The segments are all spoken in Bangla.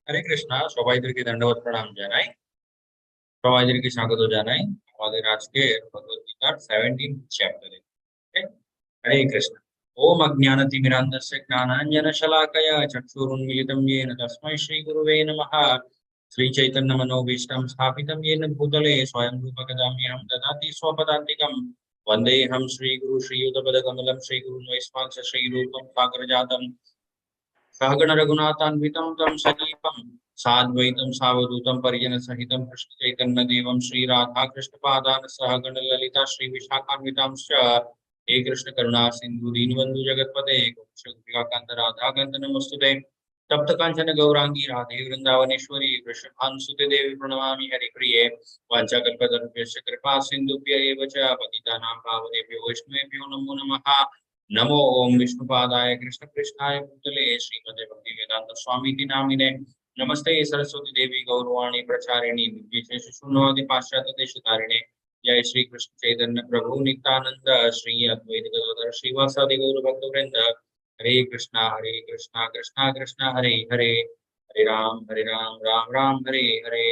হরে কৃষ্ণ, সবাইদেরকে দণ্ডবত প্রণাম জানাই। সবাইদেরকে স্বাগত জানাই আমাদের আজকের ভগবদ গীতার 17 চ্যাপ্টারে। হরে কৃষ্ণ। ওম অজ্ঞানতিমিরান্ধস্য জ্ঞানাঞ্জনশলাকয়া চক্ষুरुन्मीलितं येन तस्मै श्रीगुरुवे नमः। श्रीचैतन्यमनोभीष्टं स्थापितं येन भूतले स्वयं रूपकदाम्यहं ददाति स्वपदान्तिकं। वन्देऽहं श्रीगुरु श्रीयुतपदकमलं श्रीगुरुं वैष्णवं श्रीरूपं सागरजातं सहगण रघुनाथान्वितं तं सजीवं साद्वैतं सावधूतं परिजनसहितं कृष्णचैतन्यदेवं श्रीराधाकृष्णपादान् सहगण ललिता श्रीविशाखान्वितांश्च। हे कृष्ण करुणा सिंधु दीनबंधु जगतपते गोपिकान्त राधाकान्त नमस्तुते। तप्त कांचन गौरांगी राधे वृंदावनेश्वरी वृषभानुसुते देवी प्रणमामि हरिप्रिये। वाञ्छाकल्पतरुभ्यश्च कृपा सिन्धुभ्य एव च पतितानां पावनेभ्यो वैष्णवेभ्यो नमो नमः। नमो ओम विष्णुपादाय कृष्ण कृष्णाय भूतले श्रीमते भक्ति वेदांत स्वामी नामिने। नमस्ते सरस्वती देवी गौरवाणी प्रचारिणी निर्विशेष शून्यवादी पाश्चात्य देशतारिणे। जय श्री कृष्ण चैतन्य प्रभु नित्यानंद श्री अद्वैत गदाधर श्रीवासादि गौर भक्त वृंद। हरे कृष्णा कृष्णा कृष्णा हरे हरे, हरे राम राम राम हरे हरे।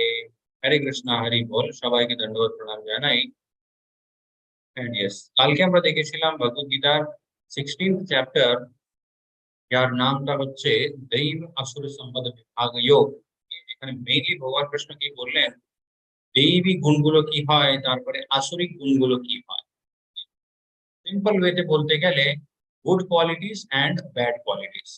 हरे कृष्णा हरि बोल, সবাইকে দণ্ডবত প্রণাম জানাই। এন্ড यस, কালকে আমরা দেখেছিলাম ভগবদ গীতার 16th চ্যাপ্টার, যার নামটা হচ্ছে দৈব আসুর সম্পদ বিভাগ যোগ। এখানে মেইনলি ভগবান কৃষ্ণ কি বললেন, দৈবিক গুণগুলো কি হয়, তারপরে আসরিক গুণগুলো কি হয়। সিম্পল ওয়েতে বলতে গেলে good qualities and bad qualities.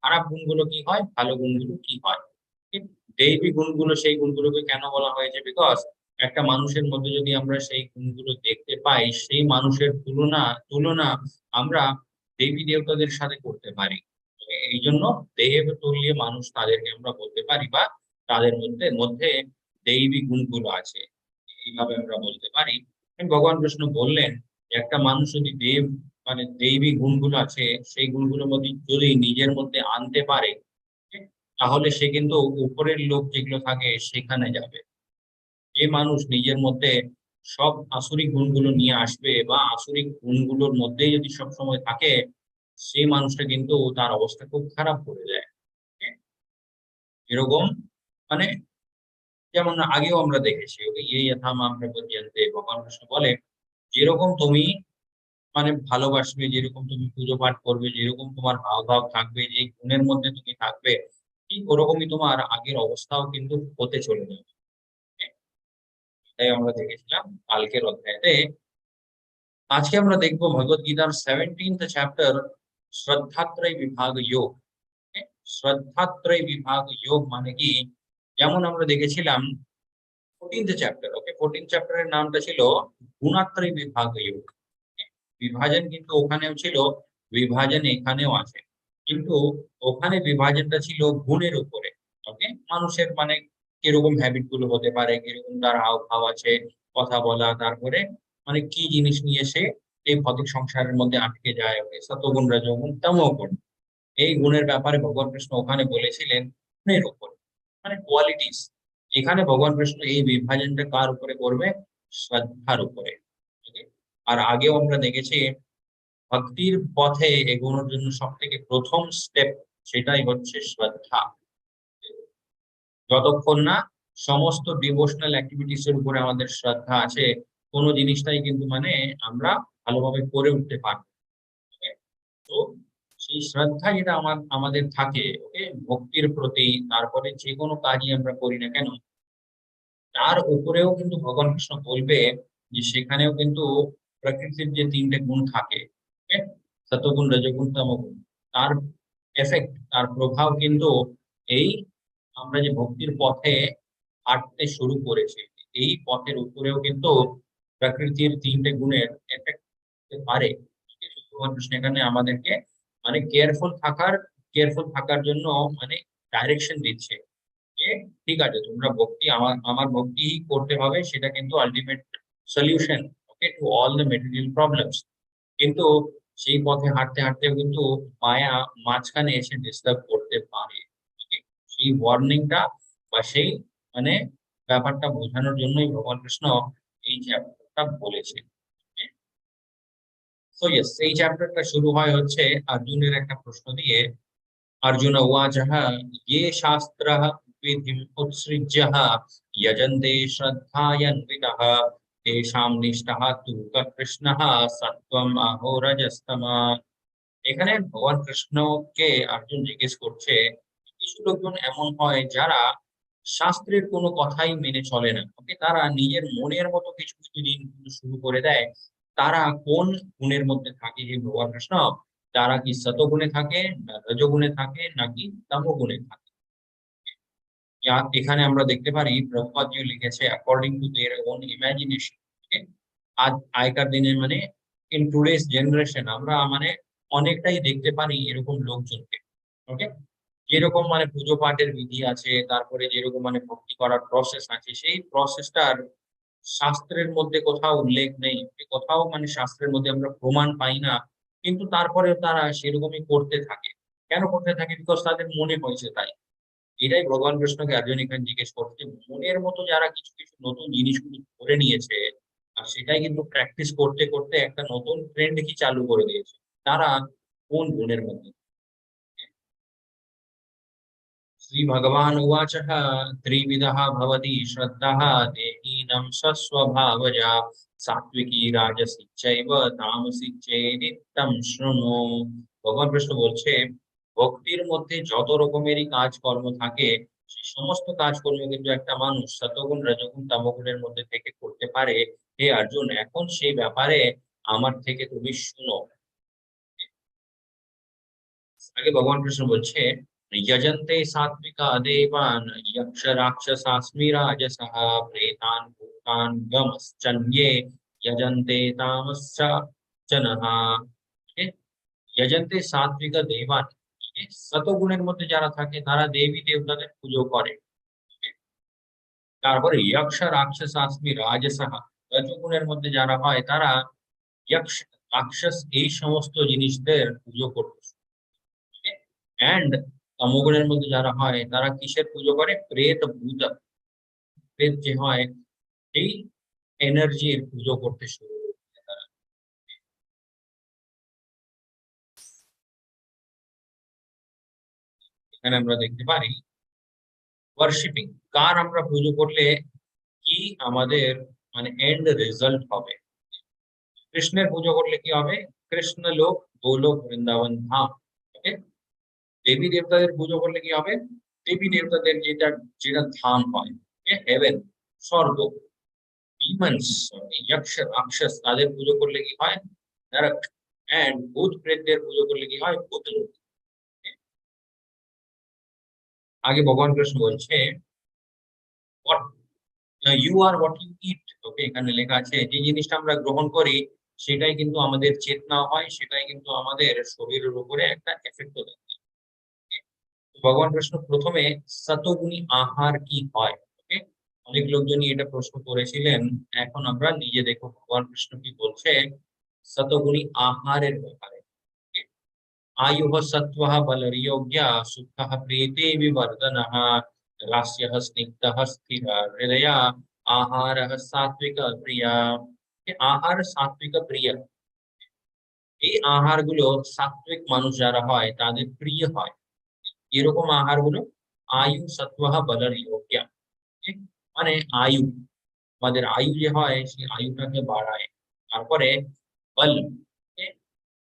খারাপ গুণগুলো কি হয়, ভালো গুণগুলো কি হয়। ঠিক, দৈবিক গুণগুলো, সেই গুণগুলোকে কেন বলা হয়েছে, বিকজ একটা মানুষের মধ্যে যদি আমরা সেই গুণগুলো দেখতে পাই, সেই মানুষের তুলনা তুলনা আমরা দেবী দেবতাদের সাথে করতে পারি। এই জন্য দেব তুল্য মানুষ তাদেরকে আমরা বলতে পারি, বা তাদের মধ্যে মধ্যে দৈবিক গুণগুলো আছে, এইভাবে আমরা বলতে পারি। ভগবান কৃষ্ণ বললেন একটা মানুষ যদি মানে দৈবিক গুণগুলো আছে, সেই গুণগুলোর মধ্যে যদি নিজের মধ্যে আনতে পারে, ঠিক, তাহলে সে কিন্তু উপরের লোক যেগুলো থাকে সেখানে যাবে। যে মানুষ নিজের মধ্যে সব আসরিক গুণগুলো নিয়ে আসবে, বা আসরিক গুণগুলোর মধ্যে যদি সব সময় থাকে, সেই মানুষটা কিন্তু তার অবস্থা খুব খারাপ করে যায়। ঠিক? এরকম মানে যেমন আগেও আমরা দেখেছি, ইয়ে যথা মাম প্রপদ্যন্তে, ভগবান কৃষ্ণ বলে যেরকম তুমি মানে ভালোবাসবে, যেরকম তুমি পুজো পাঠ করবে, যেরকম তোমার হাবভাব থাকবে, যে গুণের মধ্যে তুমি থাকবে, ঠিক ওরকমই তোমার আগের অবস্থাও কিন্তু হতে চলে যাবে। তাই আমরা দেখেছিলাম কালকের অধ্যায়তে। আজকে আমরা দেখবো ভগবদ গীতার 17th চ্যাপ্টার, শ্রদ্ধাত্রয় বিভাগ যোগ। শ্রদ্ধাত্রয় বিভাগ যোগ মানে কি, যেমন আমরা দেখেছিলাম 14th চ্যাপ্টার, 14th চ্যাপ্টারের নামটা ছিল গুণাত্রয় বিভাগ যোগ। বিভাজন কিন্তু ওখানেও ছিল, বিভাজন এখানেও আছে, কিন্তু ওখানে বিভাজনটা ছিল গুণের উপরে। ওকে, মানুষের মানে কিরকম হ্যাবিট গুলো হতে পারে, কিরকম তার হাবভাব আছে, কথা বলা, তারপরে মানে কি জিনিস নিয়ে সে এই ভৌতিক সংসারের মধ্যে আটকে যায়। ওকে, সতগুণ রজোগুণ তমোগুণ, এই গুণের ব্যাপারে ভগবান কৃষ্ণ ওখানে বলেছিলেন গুণের উপরে, মানে কোয়ালিটিস। এখানে ভগবান কৃষ্ণ এই বিভাজনটা কার উপরে করবে, শ্রদ্ধার উপরে। Okay? আর আগেও আমরা দেখেছি ভক্তির পথে এগোনোর জন্য সব থেকে প্রথম স্টেপ সেটাই হচ্ছে শ্রদ্ধা। যতক্ষণ না সমস্ত ডিভোশনাল অ্যাক্টিভিটিস এর উপরে আমাদের শ্রদ্ধা আছে, কোনো জিনিসটাই কিন্তু মানে আমরা ভালোভাবে করে উঠতে পারবো। তো সেই শ্রদ্ধা যেটা আমাদের থাকে, ওকে, ভক্তির প্রতি, তারপরে যে কোনো কাজই আমরা করি না কেন, তার উপরেও কিন্তু ভগবান কৃষ্ণ বলবে যে সেখানেও কিন্তু প্রকৃতির যে তিনটে গুণ থাকে, সতগুণ রজগুণ তমগুণ, তার এফেক্ট, তার প্রভাব কিন্তু এই আমরা যে ভক্তির পথে হাঁটতে শুরু করেছি, এই পথের উপরেও কিন্তু প্রকৃতির তিনটে গুণের এফেক্ট পারে। ভগবান কৃষ্ণ এখানে আমাদেরকে মানে কেয়ারফুল থাকার জন্য মানে ডাইরেকশন দিচ্ছে যে ঠিক আছে, তোমরা ভক্তি আমার ভক্তি করতে হবে, সেটা কিন্তু ultimate solution, okay, to all the material problems. কিন্তু সেই পথে হাঁটতে হাঁটতেও কিন্তু মায়া মাঝখানে এসে ডিস্টার্ব করতে পারে। okay? সেই ওয়ার্নিংটা বা সেই মানে ব্যাপারটা বোঝানোর জন্যই ভগবান কৃষ্ণ এই চ্যাপ্টারটা বলেছে। তো ইয়েস, এই চ্যাপ্টারটা শুরু হয় হচ্ছে অর্জুনের একটা প্রশ্ন দিয়ে। अर्जुन उवाच ये शास्त्रः विधिम् उत्सृज्यः यजन्ते श्रद्धायान्वितः तेषां निष्ठः तु कृष्णः सत्त्वम् अहोरजस्तमः। এখানে ভগবান কৃষ্ণকে অর্জুন জিজ্ঞেস করছে, কিছু লোকজন এমন হয় যারা শাস্ত্রের কোনো কথাই মেনে চলে না, ওকে, তারা নিজের মনের মতো কিছু কিছু জিনিস কিন্তু শুরু করে দেয়। তারা কোন গুণের মধ্যে থাকে হে ভগবান কৃষ্ণ? তারা কি সতগুণে থাকে, না রজগুণে থাকে, নাকি তমগুণে থাকে? এখানে আমরা দেখতে পারি প্রভুপাদ জি লিখেছে according to their own imagination. আজ আগেকার দিনে মানে ইন টুডেস জেনারেশন আমরা মানে অনেকটাই দেখতে পারি এরকম লোকজনকে। ওকে, যেরকম মানে পুজো পাঠের বিধি আছে, তারপরে যেরকম মানে ভক্তি করার প্রসেস আছে, সেই প্রসেসটার শাস্ত্রের মধ্যে কোথাও উল্লেখ নেই, কোথাও মানে শাস্ত্রের মধ্যে আমরা প্রমাণ পাই না। কিন্তু তারপরে তারা সেরকমই করতে থাকে। কেন করতে থাকে? বিকজ তাদের মনে হয়েছে তাই। এটাই ভগবান কৃষ্ণকে অর্জুন এখানে জিজ্ঞেস করছে, মনের মতো যারা কিছু কিছু নতুন জিনিসগুলো ধরে নিয়েছে, আর সেটাই কিন্তু প্র্যাকটিস করতে করতে একটা নতুন ট্রেন্ড কি চালু করে দিয়েছে, তারা কোন গুণের মধ্যে? श्री भगवान उवाच त्रिविधः भवति श्रद्धः देहीनं सस्वभावजा सात्विकी राजसी चैव तामसी चेति तं शृणु। ভগবান কৃষ্ণ বলছে, ভক্তির মধ্যে যত রকমেরই কাজকর্ম থাকে, সেই সমস্ত কাজকর্ম কিন্তু একটা মানুষ সতগুণ রজগুণ তমগুণের মধ্যে থেকে করতে পারে। হে অর্জুন, এখন সেই ব্যাপারে আমার থেকে তুমি শুনো। আগে ভগবান কৃষ্ণ বলছে, यजन्ते सात्विका देवान् यक्ष राक्षसास्मि राजसः प्रेतान् भूतान् गमश्चन्ये यजन्ते तामश्च जनः। यजन्ते सात्विका देवान्, শতগুণের মধ্যে যারা থাকে তারা দেবী দেবতাদের পুজো করে। তারপরে যক্ষ রাক্ষসাস্মি রাজসহ, রজগুণের মধ্যে যারা হয় তারা যক্ষ রাক্ষস এই সমস্ত জিনিসদের পুজো করতে। এন্ড তমোগুণের মধ্যে যারা হয় তারা কিসের পুজো করে? প্রেত ভূত, প্রেত যে হয় এই এনার্জির পুজো করতে শুরু করে তারা। এখানে আমরা দেখতে পারি ওয়ার্শিপিং, কার আমরা পুজো করলে কি আমাদের মানে এন্ড রেজাল্ট হবে। কৃষ্ণের পুজো করলে কি হবে? কৃষ্ণ লোক, গোলোক, বৃন্দাবন ধাম। ওকে, দেবী দেবতাদের পুজো করলে কি হবে? দেবী দেবতাদের যেটা যেটা ধাম হয়, হেভেন, স্বর্গ। ডিমন্স, যক্ষ রাক্ষস তাদের পুজো করলে কি হয়? নরক। এন্ড ভূত প্রেতদের পুজো করলে কি হয়? ভূতলোক। আগে ভগবান কৃষ্ণ বলছে what you are what you eat। ওকে, এখানে লেখা আছে যে জিনিসটা আমরা গ্রহণ করি সেটাই কিন্তু আমাদের চেতনা হয়, সেটাই কিন্তু আমাদের শরীরের উপরে একটা এফেক্ট দেয়। ভগবান কৃষ্ণ প্রথমে সতগুণী আহার কি হয়, ওকে, অনেক লোকজনই এটা প্রশ্ন করেছিলেন। এখন আমরা নিজে দেখো ভগবান কৃষ্ণ কি বলছে সতগুণী আহারের ব্যাপারে। आयुः सत्त्वः बलर्योग्यः सुखः प्रीति विवर्धनः रास्यः स्निग्धः स्थिरहृदयः आहारः सात्विक प्रिय। আহার সাত্বিক প্রিয়, এই আহারগুলো সাত্বিক মানুষ যারা হয় তাদের প্রিয় হয়। এরকম আহারগুলো আয়ু সত্ত্বः বলর্যোগ্য, ঠিক? মানে আয়ু, আমাদের আয়ু যে হয় সেই আয়ুটাকে বাড়ায়। তারপরে বল,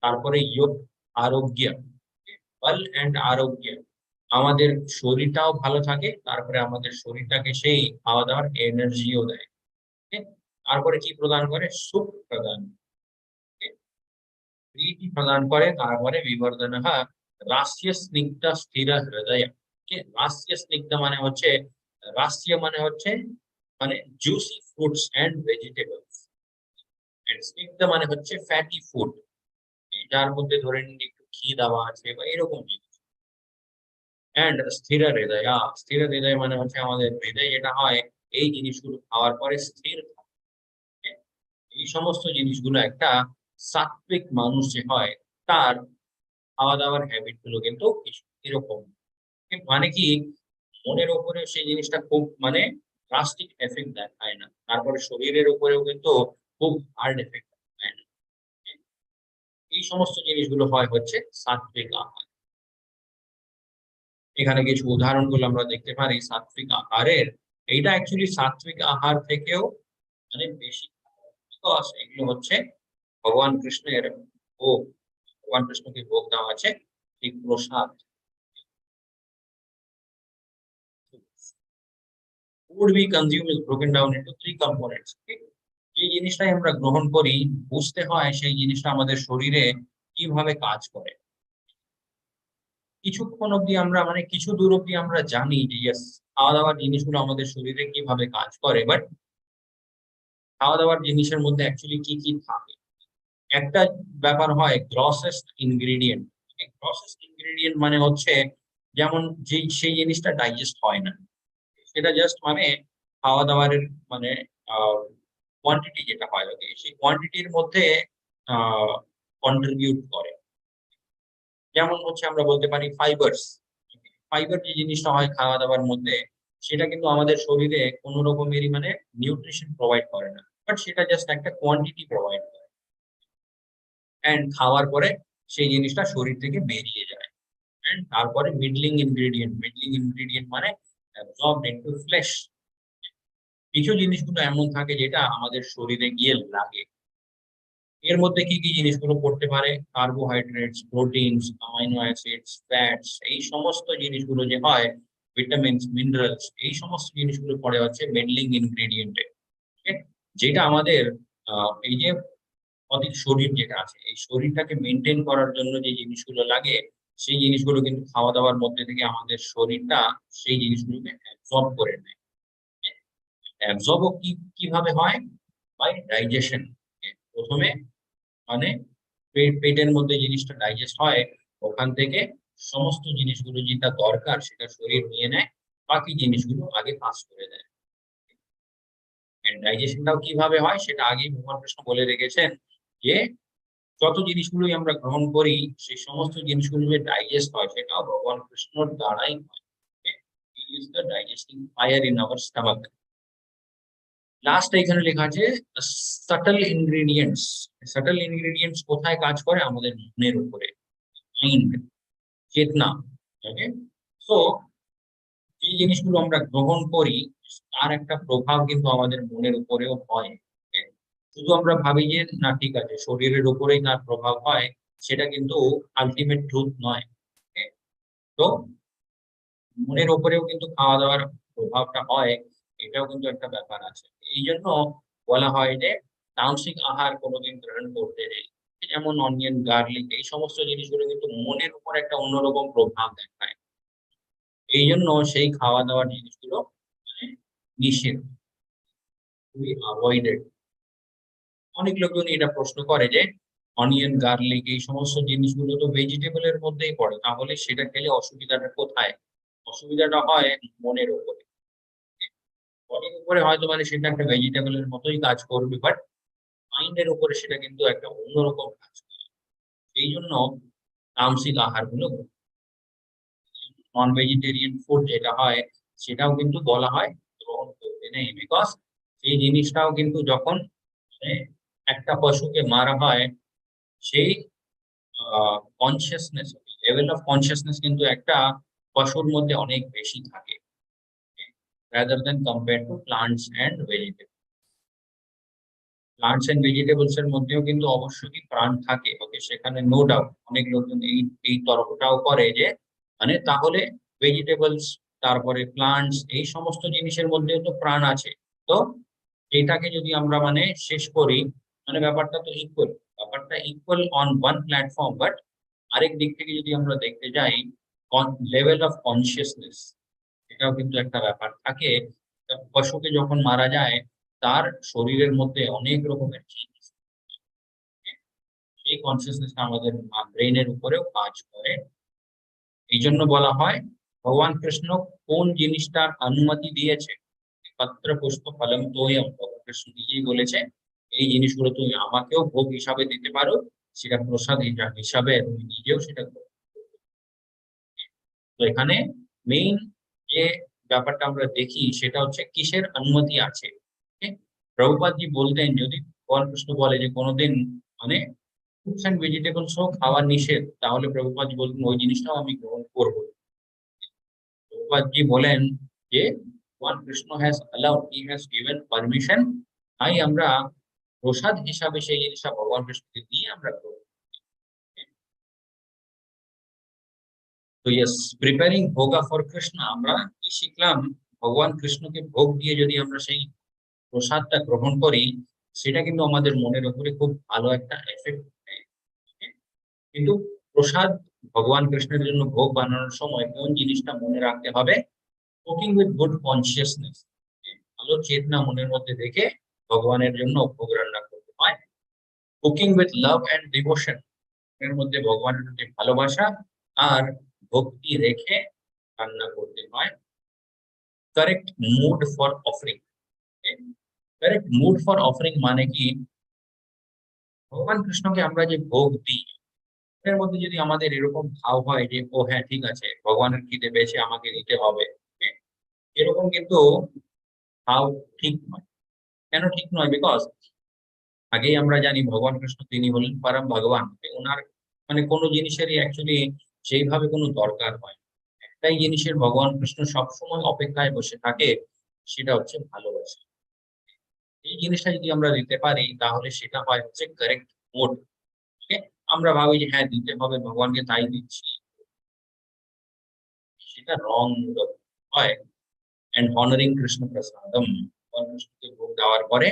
তারপরে যোগ, আরোগ্য, বল এন্ড আরোগ্য, আমাদের শরীরটাও ভালো থাকে, তারপরে আমাদের শরীরটাকে সেই খাওয়া দাওয়ার এনার্জিও দেয়। ঠিক? তারপরে কি প্রদান করে? সুখ প্রদান, ঠিক? প্রীতি প্রদান করে। তারপরে বিবর্ধন রাস্য স্নিগ্ধ স্থির হৃদয়। রাস্য স্নিগ্ধ মানে হচ্ছে, রাস্য মানে হচ্ছে মানে juicy fruits and vegetables, and স্নিগ্ধ মানে হচ্ছে ফ্যাটি ফুড, যার মধ্যে ধরে নিন একটু ঘি দেওয়া আছে বা এরকম জিনিস। এন্ড স্থির হৃদয়, স্থির হৃদয় মানে হচ্ছে আমাদের হৃদয় যেটা হয় এই জিনিসগুলো খাওয়ার পরে স্থির থাকে। এই সমস্ত জিনিসগুলো একটা সাত্বিক মানুষ যে হয় তার খাওয়া দাওয়ার হ্যাবিট গুলো কিন্তু এরকম। মানে কি, মনের উপরে সেই জিনিসটা খুব মানে ড্রাস্টিক এফেক্ট দেখায় না, তারপরে শরীরের উপরেও কিন্তু খুব হার্ড এফেক্ট দেখায় না। এই সমস্ত জিনিসগুলো হয় হচ্ছে সাত্বিক আহার। এখানে কিছু উদাহরণগুলো আমরা দেখতে পারি সাত্বিক আহারের। এইটা অ্যাকচুয়ালি সাত্বিক আহার থেকেও মানে বেশি, বিকজ এগুলো হচ্ছে ভগবান কৃষ্ণের ভোগ, ভগবান কৃষ্ণকে ভোগ দেওয়া আছে ঠিক প্রসাদ। Food we consume is broken down into three components. যে জিনিসটাই আমরা গ্রহণ করি বুঝতে হয় সেই জিনিসটা আমাদের শরীরে কিভাবে কাজ করে। কিছুক্ষণ অব্দি আমরা মানে কিছু দূর অব্দি আমরা জানি যে ইয়েস খাওয়া দাওয়ার জিনিসগুলো আমাদের শরীরে কিভাবে কাজ করে, বাট খাওয়া দাওয়ার জিনিসের মধ্যে অ্যাকচুয়ালি কি কি থাকে। একটা ব্যাপার হয় গ্রসেস্ট ইনগ্রেডিয়েন্ট। গ্রসেস্ট ইনগ্রেডিয়েন্ট মানে হচ্ছে যেমন যে সেই জিনিসটা ডাইজেস্ট হয় না, সেটা জাস্ট মানে খাওয়া দাওয়ারের মানে কোয়ান্টিটি যেটা হয় ওকে সেই কোয়ান্টিটির মধ্যে কন্ট্রিবিউট করে। যেমন হচ্ছে আমরা বলতে পারি ফাইবারস। ফাইবার যে জিনিসটা হয় খাওয়া দাওয়ার মধ্যে, সেটা কিন্তু আমাদের শরীরে কোনো রকমেরই মানে নিউট্রিশন প্রোভাইড করে না, বাট সেটা জাস্ট একটা কোয়ান্টিটি প্রোভাইড করে। অ্যান্ড খাওয়ার পরে সেই জিনিসটা শরীর থেকে বেরিয়ে যায়। অ্যান্ড তারপরে মিডলিং ইনগ্রেডিয়েন্ট মানে অ্যাবজর্বড ইনটু ফ্লেশ। কিছু জিনিসগুলো এমন থাকে যেটা আমাদের শরীরে গিয়ে লাগে। এর মধ্যে কি কি জিনিসগুলো পড়তে পারে? Carbohydrates, proteins, amino acids, fats, এই সমস্ত জিনিসগুলো যে হয়, ভিটামিনস, মিনারেলস, এই সমস্ত জিনিসগুলো পড়ে হচ্ছে মিডলিং ইনগ্রেডিয়েন্টে। যেটা আমাদের এই যে আমাদের শরীর যেটা আছে এই শরীরটাকে মেনটেন করার জন্য যে জিনিসগুলো লাগে, সেই জিনিসগুলো কিন্তু খাওয়া দাওয়ার মধ্যে থেকে আমাদের শরীরটা সেই জিনিসগুলোকে অ্যাবজর্ব করে নেয়। অ্যাবজর্বও কিভাবে হয়? By digestion. প্রথমে মানে পেটের মধ্যে জিনিসটা ডাইজেস্ট হয়, ওখান থেকে সমস্ত জিনিসগুলো যেটা দরকার সেটা শরীর নিয়ে নেয়, বাকি জিনিসগুলো আগে পাস করে দেয়। ডাইজেশনটাও কিভাবে হয় সেটা আগেই ভগবান কৃষ্ণ বলে রেখেছেন যে যত জিনিসগুলোই আমরা গ্রহণ করি সেই সমস্ত জিনিসগুলো যে ডাইজেস্ট হয় সেটাও ভগবান কৃষ্ণর দ্বারাই হয়। He is the digesting fire in our stomach. Last এখানে লেখা আছে সাটল ইনগ্রেডিয়েন্টস। সাটল ইনগ্রেডিয়েন্টস কোথায় কাজ করে? আমাদের মনের উপরে, মাইন্ড, চেতনা। ওকে, সো যে জিনিসগুলো আমরা গ্রহণ করি তার একটা প্রভাব কিন্তু আমাদের মনের উপরেও হয়। Okay? শুধু আমরা ভাবি যে না ঠিক আছে শরীরের উপরেই তার প্রভাব হয়, সেটা কিন্তু আলটিমেট ট্রুথ নয়। Okay? তো মনের উপরেও কিন্তু খাওয়া দাওয়ার প্রভাবটা হয়, এটাও কিন্তু একটা ব্যাপার আছে। এই জন্য বলা হয় যে তামসিক আহার কোনোদিন গ্রহণ করতে নেই। যেমন অনিয়ন, গার্লিক, এই সমস্ত জিনিসগুলো কিন্তু মনের উপর একটা অন্যরকম প্রভাব দেখায়। এই জন্য সেই খাওয়া দাওয়ার জিনিসগুলো মানে নিষেধ, খুবই অ্যাভয়েডেড। অনেক লোকজন এটা প্রশ্ন করে যে অনিয়ন, গার্লিক, এই সমস্ত জিনিসগুলো তো ভেজিটেবলের মধ্যেই পড়ে, তাহলে সেটা খেলে অসুবিধাটা কোথায়? অসুবিধাটা হয় মনের উপরে। বডির উপরে হয়তো মানে সেটা একটা ভেজিটেবলের মতোই কাজ করবে, বাট মাইন্ডের উপরে সেটা কিন্তু একটা অন্যরকম কাজ করে। সেই জন্য তামসিক আহারগুলো, নন ভেজিটেরিয়ান ফুড যেটা হয় সেটাও কিন্তু বলা হয় গ্রহণ করতে নেই, বিকজ সেই জিনিসটাও কিন্তু যখন মানে একটা পশুকে মারা হয়, সেই কনসিয়াসনেস, লেভেল অফ কনসিয়াসনেস কিন্তু একটা পশুর মধ্যে অনেক বেশি থাকে rather than compare to plants and vegetable. Plants and vegetables এর মধ্যেও কিন্তু অবশ্যই প্রাণ থাকে, ওকে, সেখানে নো ডাউট। অনেক লোকজন এই এই তর্কটাও করে যে মানে তাহলে ভেজিটেবলস, তারপরে প্লান্টস, এই সমস্ত জিনিসের মধ্যেও তো প্রাণ আছে, তো এটাকে যদি আমরা মানে শেষ করি, মানে ব্যাপারটা তো ইকুয়াল, ব্যাপারটা equal on one platform, but আরেক দিক থেকে যদি আমরা দেখতে যাই লেভেল অফ কনসিয়াসনেস, এটাও কিন্তু একটা ব্যাপার থাকে। একটা পশুকে যখন মারা যায় তার শরীরের মধ্যে অনেক রকমের জিনিস, সেই কনসিয়াসনেসটা আমাদের ব্রেনের উপরেও কাজ করে। এই জন্য বলা হয় ভগবান কৃষ্ণ কোন জিনিসটার অনুমতি দিয়েছে, পত্র পুষ্প ফলম তোয়ম, ভগবান কৃষ্ণ নিজেই বলেছে এই জিনিসগুলো তুমি আমাকেও ভোগ হিসাবে দিতে পারো, সেটা প্রসাদ হিসাবে তুমি নিজেও সেটা করো। তো এখানে মেইন যে ব্যাপারটা আমরা দেখি সেটা হচ্ছে কিসের অনুমতি আছে। প্রভুপাদ জি বলতেন যদি ভগবান কৃষ্ণ বলে যে কোনোদিন মানে ফ্রুটস এন্ড ভেজিটেবলস খাওয়া নিষেধ, তাহলে প্রভুপাদ জি বলতেন ওই জিনিসটাও আমি গ্রহণ করবো। প্রভুপাদজি বলেন যে ভগবান Krishna has allowed, he has given permission, তাই আমরা প্রসাদ হিসাবে সেই জিনিসটা ভগবান কৃষ্ণকে দিয়ে আমরা করব। তো ইয়েস, প্রিপেয়ারিং ভোগা ফর কৃষ্ণ, আমরা কি শিখলাম? ভগবান কৃষ্ণকে ভোগ দিয়ে যদি আমরা সেই প্রসাদটা গ্রহণ করি, সেটা কিন্তু আমাদের মনের উপরে খুব ভালো একটা এফেক্ট দেয়। কিন্তু প্রসাদ ভগবান কৃষ্ণের জন্য ভোগ বানানোর সময় কোন জিনিসটা মনে রাখতে হবে? কুকিং উইথ গুড কনসিয়াসনেস, ভালো চেতনা মনের মধ্যে রেখে ভগবানের জন্য ভোগ রান্না করতে হয়। Cooking with love and devotion, এর মধ্যে ভগবানের প্রতি ভালোবাসা আর ভক্তি রেখে রান্না করতে হয়। Correct mood for offering, correct mood for offering মানে কি? ভগবান কৃষ্ণকে আমরা যে ভোগ দিই, এর মধ্যে যদি আমাদের এরকম ভাব হয় যে ও হ্যাঁ ঠিক আছে, ভগবানের খিদে পেয়েছে, আমাকে দিতে হবে, এরকম কিন্তু ভাব ঠিক নয়। কেন ঠিক নয়? বিকজ আগেই আমরা জানি ভগবান কৃষ্ণ তিনি হলেন পরম ভগবান। ওনার মানে কোনো জিনিসেরই অ্যাকচুয়ালি সেইভাবে কোনো দরকার হয় না। একটাই জিনিসের ভগবান কৃষ্ণ সবসময় অপেক্ষায় বসে থাকে, সেটা হচ্ছে ভালোবাসা। এই জিনিসটা যদি আমরা দিতে পারি তাহলে সেটা হয় হচ্ছে কারেক্ট মোড। আমরা ভাবি যে হ্যাঁ দিতে হবে ভগবানকে, তাই দিচ্ছি, সেটা রং হয়। এন্ড হনারিং কৃষ্ণ প্রসাদম, ভগবান কৃষ্ণকে ভোগ দেওয়ার পরে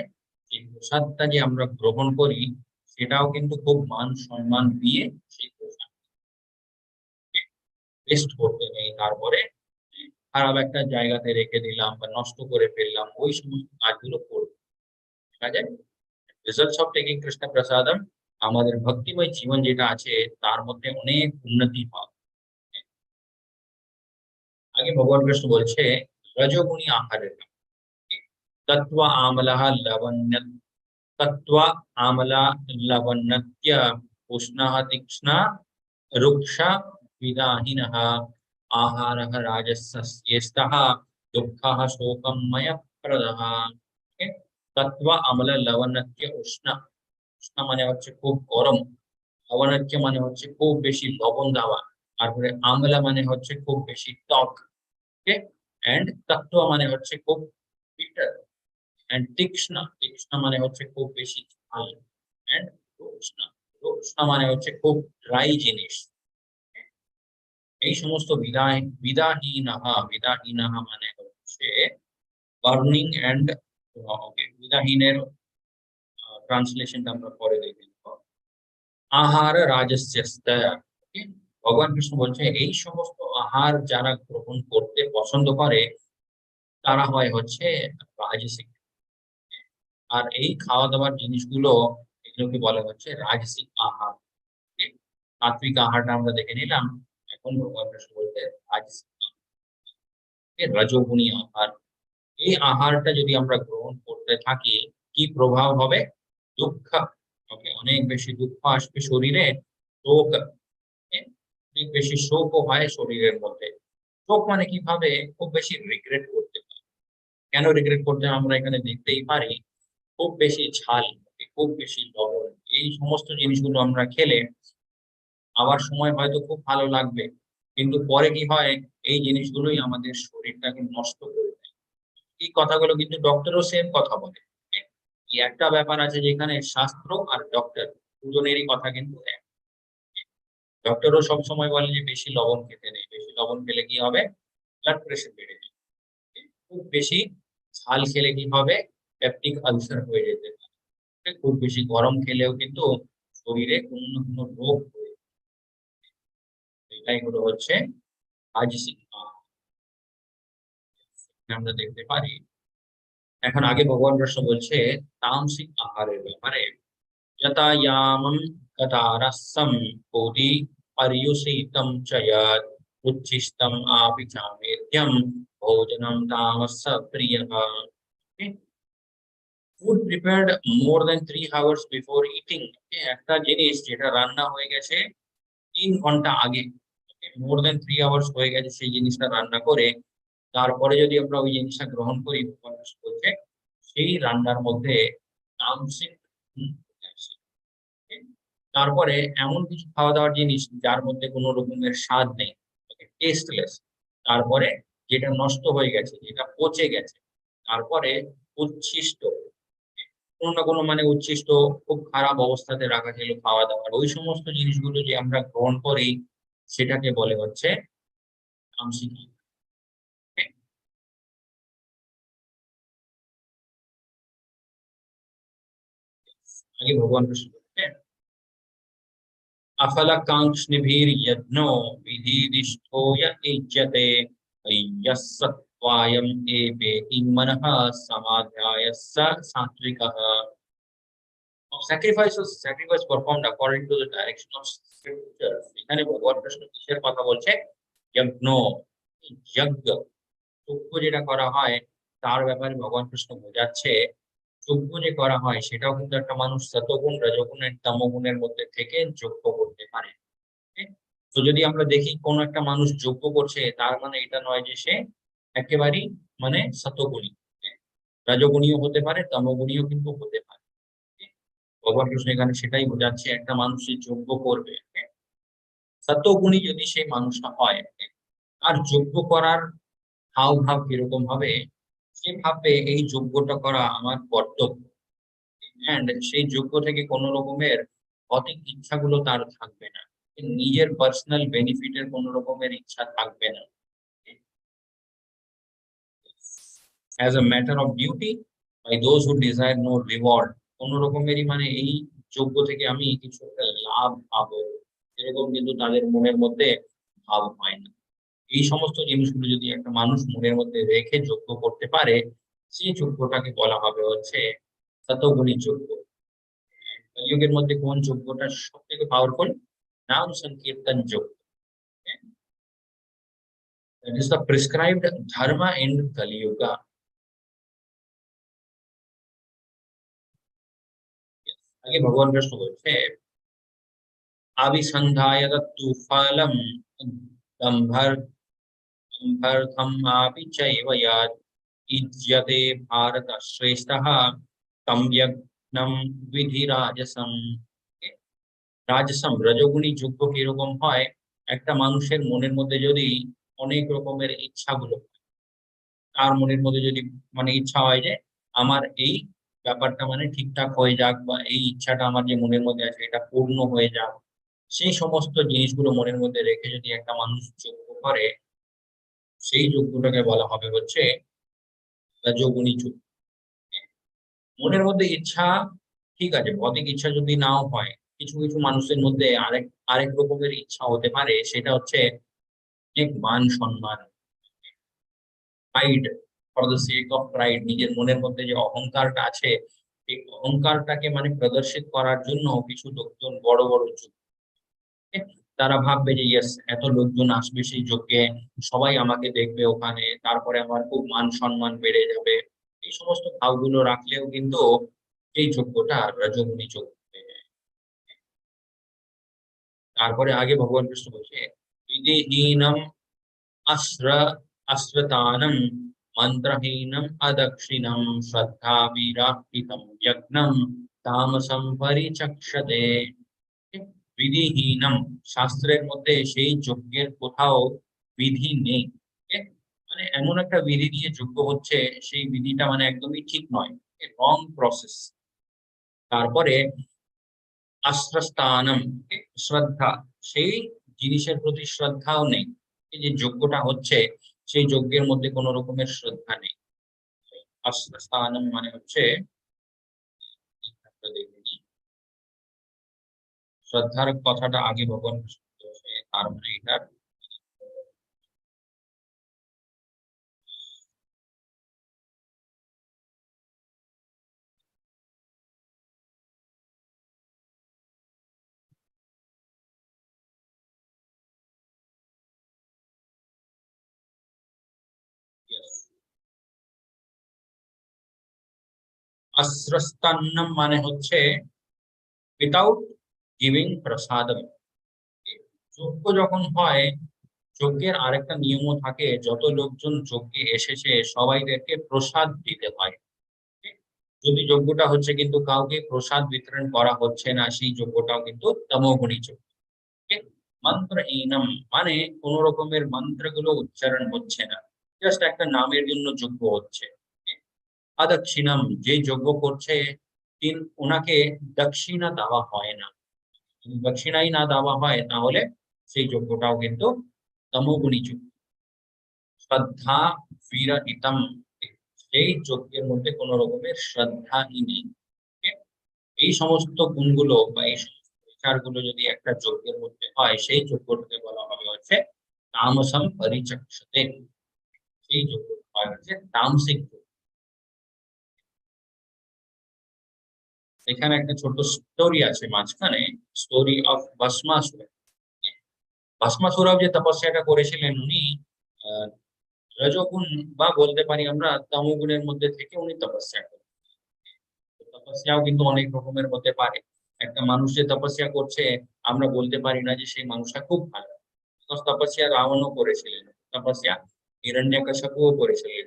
এই প্রসাদটা যে আমরা গ্রহণ করি, সেটাও কিন্তু খুব মান সম্মান দিয়ে সেই প্রসাদ টেস্ট করতে নেই। তারপরে খারাপ একটা জায়গাতে রেখে দিলাম বা নষ্ট করে ফেললাম, ওই সমস্ত কাজগুলো করবো। দেখা যায় রিজাল্টস অফ টেকিং কৃষ্ণ প্রসাদম, আমাদের ভক্তিময় জীবন যেটা আছে তার মধ্যে অনেক উন্নতি হয়। আগে ভগবান কৃষ্ণ বলছে রজগুণী আহারের তত্ত্ব আমলः লবণ্য, तत्त्व आमला लवणत्य उष्णः तीक्ष्ण रुक्ष विदाहिनः आहारः राजसस्येस्तः दुःखः शोकमयप्रदः। ओके, तत्त्व আমলা লবণাত্য উষ্ণ, উষ্ণ মানে হচ্ছে খুব গরম, লবণাত্য মানে হচ্ছে খুব বেশি লবণ দেওয়া, তারপরে আমলা মানে হচ্ছে খুব বেশি টক। ওকে, এন্ড তত্ত্ব মানে হচ্ছে খুব বিটার, এন্ড তীক্ষ্ণ, তীক্ষ্ণ মানে হচ্ছে খুব বেশি ঝাল, এন্ড রুক্ষ, রুক্ষ মানে হচ্ছে খুব ড্রাই জিনিস। এই সমস্ত বিদাহীনহা, বিদাহীনহা মানে হচ্ছে বার্নিং এন্ড, ওকে, বিদাহীনের ট্রান্সলেশনটা আমরা পরে দেখে নেব। আহার রাজস্যস্ত, ওকে, ভগবান কৃষ্ণ বলছে এই সমস্ত আহার যারা গ্রহণ করতে পছন্দ করে তারা হয় হচ্ছে রাজসিক। আর এই খাওয়া দাওয়ার জিনিসগুলো, এগুলোকে বলা হচ্ছে রাজসিক আহার। ঠিক? সাত্বিক আহারটা আমরা দেখে নিলাম, এখন ভগবান কৃষ্ণ বলতে রাজসিক আহার, রজোগুণী আহার। এই আহারটা যদি আমরা গ্রহণ করতে থাকি, কি প্রভাব হবে? দুঃখ, ওকে, অনেক বেশি দুঃখ আসবে শরীরে, শোক, অনেক বেশি শোকও হয় শরীরের মধ্যে। শোক মানে কিভাবে? খুব বেশি রিগ্রেট করতে হয়। কেন রিগ্রেট করতে হয় আমরা এখানে দেখতেই পারি। খুব বেশি ঝাল, খুব বেশি লবণ, এই সমস্ত জিনিসগুলো আমরা খেলে আবার সময় হয়তো খুব ভালো লাগবে, কিন্তু পরে কি হয়, এই জিনিসগুলোই আমাদের শরীরটাকে নষ্ট করে দেয়। এই কথাগুলো কিন্তু ডক্টরও সেম কথা বলে। এই একটা ব্যাপার আছে যেখানে শাস্ত্র আর ডক্টর দুজনেরই কথা কিন্তু এক। ডক্টরও সবসময় বলে যে বেশি লবণ খেতে নেই, বেশি লবণ খেলে কি হবে? ব্লাড প্রেশার বেড়ে যাবে। খুব বেশি ঝাল খেলে কি হবে? পেপটিক আলসার হয়ে যেতে পারে। খুব বেশি গরম খেলেও কিন্তু শরীরে কোনো না কোনো রোগ হয়ে যায়। এটাই হলো হচ্ছে রাজসিক আহার, আমরা দেখতে পারি। এখন আগে ভগবান কৃষ্ণ বলছে তামসিক আহারের ব্যাপারে, যথায়ামম কতারসম কোটি पर्युषितं च यत् उच्छिष्टम् आपि चामेध्यं भोजनं तामस्य प्रियः। ফুড প্রিপেয়ার্ড মোর দেন 3 hours বিফোর ইটিং, একটা জিনিস যেটা রান্না হয়ে গেছে 3 ঘন্টা আগে, মোর দেন 3 hours হয়ে গেছে সেই জিনিসটা রান্না করে, তারপরে যদি আমরা ওই জিনিসটা গ্রহণ করি, ভগবান কৃষ্ণ বলছে সেই রান্নার মধ্যে তামসিক গুণ আছে। তারপরে এমন কিছু খাওয়া দাওয়ার জিনিস যার মধ্যে কোনো রকমের স্বাদ নেই, টেস্টলেস, তারপরে যেটা নষ্ট হয়ে গেছে, যেটা পচে গেছে, তারপরে উচ্ছিষ্ট, কোনো না কোনো মানে উচ্ছিষ্ট, খুব খারাপ অবস্থাতে রাখা ছিল খাওয়া দাওয়ার, ওই সমস্ত জিনিসগুলো যে আমরা গ্রহণ করি সেটাকে বলে হচ্ছে তামসিক আহার। Okay? आगे भगवान कृष्ण बोलते हैं, अफलकांक्षिभिर्यज्ञो विधिनिष्ठो य युज्यते यस्सत्त्वायम् एवेति मनः समाध्याय स सात्विकः। Sacrifice performed according to the direction of scriptures। এখানে ভগবান কৃষ্ণ কিসের কথা বলছে? যজ্ঞ, যজ্ঞ, যজ্ঞ যেটা করা হয় তার ব্যাপারে ভগবান কৃষ্ণ বোঝাচ্ছে। যজ্ঞ যে করা হয় সেটাও কিন্তু একটা মানুষ সতগুণ রজগুণ আর তমগুণের মধ্যে থেকে যজ্ঞ করতে পারে। Okay? তো যদি আমরা দেখি কোন একটা মানুষ যজ্ঞ করছে, তার মানে এটা নয় যে সে একেবারেই মানে সতগুণী, রজগুণীয় হতে পারে, তমগুণীয় কিন্তু হতে পারে। Okay? ভগবান কৃষ্ণ এখানে সেটাই বোঝাচ্ছে, একটা মানুষ যে যজ্ঞ করবে, okay? সতগুণী যদি সেই মানুষটা হয়, okay? আর যজ্ঞ করার হাব ভাব কিরকম হবে? সে ভাববে এই যজ্ঞটা করা আমার কর্তব্য, এন্ড সেই যোগ্য থেকে কোনো রকমের ভৌতিক ইচ্ছাগুলো তার থাকবে না, নিজের পার্সোনাল বেনিফিটের কোনো রকমের ইচ্ছা থাকবে না। As a matter of duty by those who desire no reward, কোনো রকমেরই মানে এই যোগ্য থেকে আমি কিছু একটা লাভ পাবো এরকম কিন্তু তাদের মনের মধ্যে ভাব হয় না। এই সমস্ত জিনিসগুলো যদি একটা মানুষ মনের মধ্যে রেখে যোগ্য করতে পারে, সেই যোগ্যটাকে বলা হবে হচ্ছে শতগুণী যোগ্য। কলিযুগের মধ্যে কোন যজ্ঞটা সব থেকে পাওয়ারফুল? নাম সংকীর্তন যজ্ঞ। That is the prescribed dharma in Kali Yuga. आगे भगवान कृष्ण बोलते हैं, अभिसंधाय तत्तु फलम दंभर दंभर्थमापि चैव यत् इज्यते भारत श्रेष्ठः तम यज्ञं विधि राजसम। রাজসম রজগুণী যজ্ঞ কিরকম হয়? একটা মানুষের মনের মধ্যে যদি অনেক রকমের ইচ্ছাগুলো, তার মনের মধ্যে যদি মানে ইচ্ছা হয় যে আমার এই ব্যাপারটা মানে ঠিকঠাক হয়ে যাক, বা এই ইচ্ছাটা আমার যে মনের মধ্যে আছে এটা পূর্ণ হয়ে যাক, সেই সমস্ত জিনিসগুলো মনের মধ্যে রেখে যদি একটা মানুষ যজ্ঞ করে, সেই যজ্ঞটাকে বলা হবে হচ্ছে রজোগুণী যজ্ঞ। মনের মধ্যে ইচ্ছা, ঠিক আছে, ভৌতিক ইচ্ছা যদি নাও হয়, কিছু কিছু মানুষের মধ্যে আরেক আরেক রকমের ইচ্ছা হতে পারে, সেটা হচ্ছে অনেক মান সম্মান, pride, for the sake of pride, নিজের মনের মধ্যে যে অহংকারটা আছে, এই অহংকারটাকে মানে প্রদর্শিত করার জন্য কিছু লোকজন বড় বড় যজ্ঞ, তারা ভাববে যে ইয়েস এত লোকজন আসবে সেই যজ্ঞে, সবাই আমাকে দেখবে ওখানে, তারপরে আমার খুব মান সম্মান বেড়ে যাবে। এই সমস্ত ভাবগুলো রাখলেও কিন্তু এই যজ্ঞটা রজোগুণী যজ্ঞ হয়ে যায়। তারপরে আগে ভগবান কৃষ্ণ বলছে, বিধিহীনম अश्र अश्रतानं मंत्रहीनम अदक्षिणम श्रद्धा वीराहितम यज्ञम तामसम परिचक्षते। বিধিহীনম, শাস্ত্রের মধ্যে সেই যজ্ঞের কোথাও বিধি নেই। Okay? মানে এমন একটা বিধি দিয়ে যজ্ঞ হচ্ছে, সেই বিধিটা মানে একদমই ঠিক নয়, রং প্রসেস। তারপরে আশ্রস্থানম, শ্রদ্ধা, সেই জিনিসের প্রতি শ্রদ্ধাও নেই। এই যে যজ্ঞটা হচ্ছে, সেই যজ্ঞের মধ্যে কোনো রকমের শ্রদ্ধা নেই। আশ্রস্থানম মানে হচ্ছে, আমরা দেখে নিই, শ্রদ্ধার কথাটা আগে ভগবান কৃষ্ণ বলেছে, তার মানে এটার আশ্রস্তান্নম মানে হচ্ছে উইদাউট গিভিং প্রসাদম। যজ্ঞ যখন হয়, যজ্ঞের আরেকটা নিয়মও থাকে, যত লোকজন যজ্ঞে এসেছে সবাইদেরকে প্রসাদ দিতে হয়। যদি যজ্ঞটা হচ্ছে কিন্তু কাউকে প্রসাদ বিতরণ করা হচ্ছে না, সেই যজ্ঞটাও কিন্তু তমোগুণী যজ্ঞ। মন্ত্রহীনম মানে কোন রকমের মন্ত্রগুলো উচ্চারণ হচ্ছে না, জাস্ট একটা নামের জন্য যজ্ঞ হচ্ছে। আদক্ষিণাম, যে যজ্ঞ করছে ওনাকে দক্ষিণা দেওয়া হয় না। যদি দক্ষিণাই না দেওয়া হয় তাহলে সেই যজ্ঞটাও কিন্তু তমোগুণী যজ্ঞ। শ্রদ্ধা বিরহিতম, সেই যজ্ঞের মধ্যে কোন রকমের শ্রদ্ধাই নেই। এই সমস্ত গুণগুলো বা এই সমস্ত বিচারগুলো যদি একটা যজ্ঞের মধ্যে হয়, সেই যজ্ঞটাকে বলা হবে হচ্ছে তামসম পরিচক্ষতে। সেই যজ্ঞটা হয় হচ্ছে তামসিক যজ্ঞ। এখানে একটা ছোট স্টোরি আছে মাঝখানে, স্টোরি অফ ভস্মাসুর। ভস্মাসুরও যে তপস্যাটা করেছিলেন উনি আহ, রজোগুণ বা বলতে পারি আমরা তমোগুণের মধ্যে থেকে উনি তপস্যা করেন। তপস্যাও কিন্তু অনেক রকমের হতে পারে। একটা মানুষ যে তপস্যা করছে, আমরা বলতে পারি না যে সেই মানুষটা খুব ভালো। তপস্যা রাবণও করেছিলেন, তপস্যা হিরণ্যকশিপুও করেছিলেন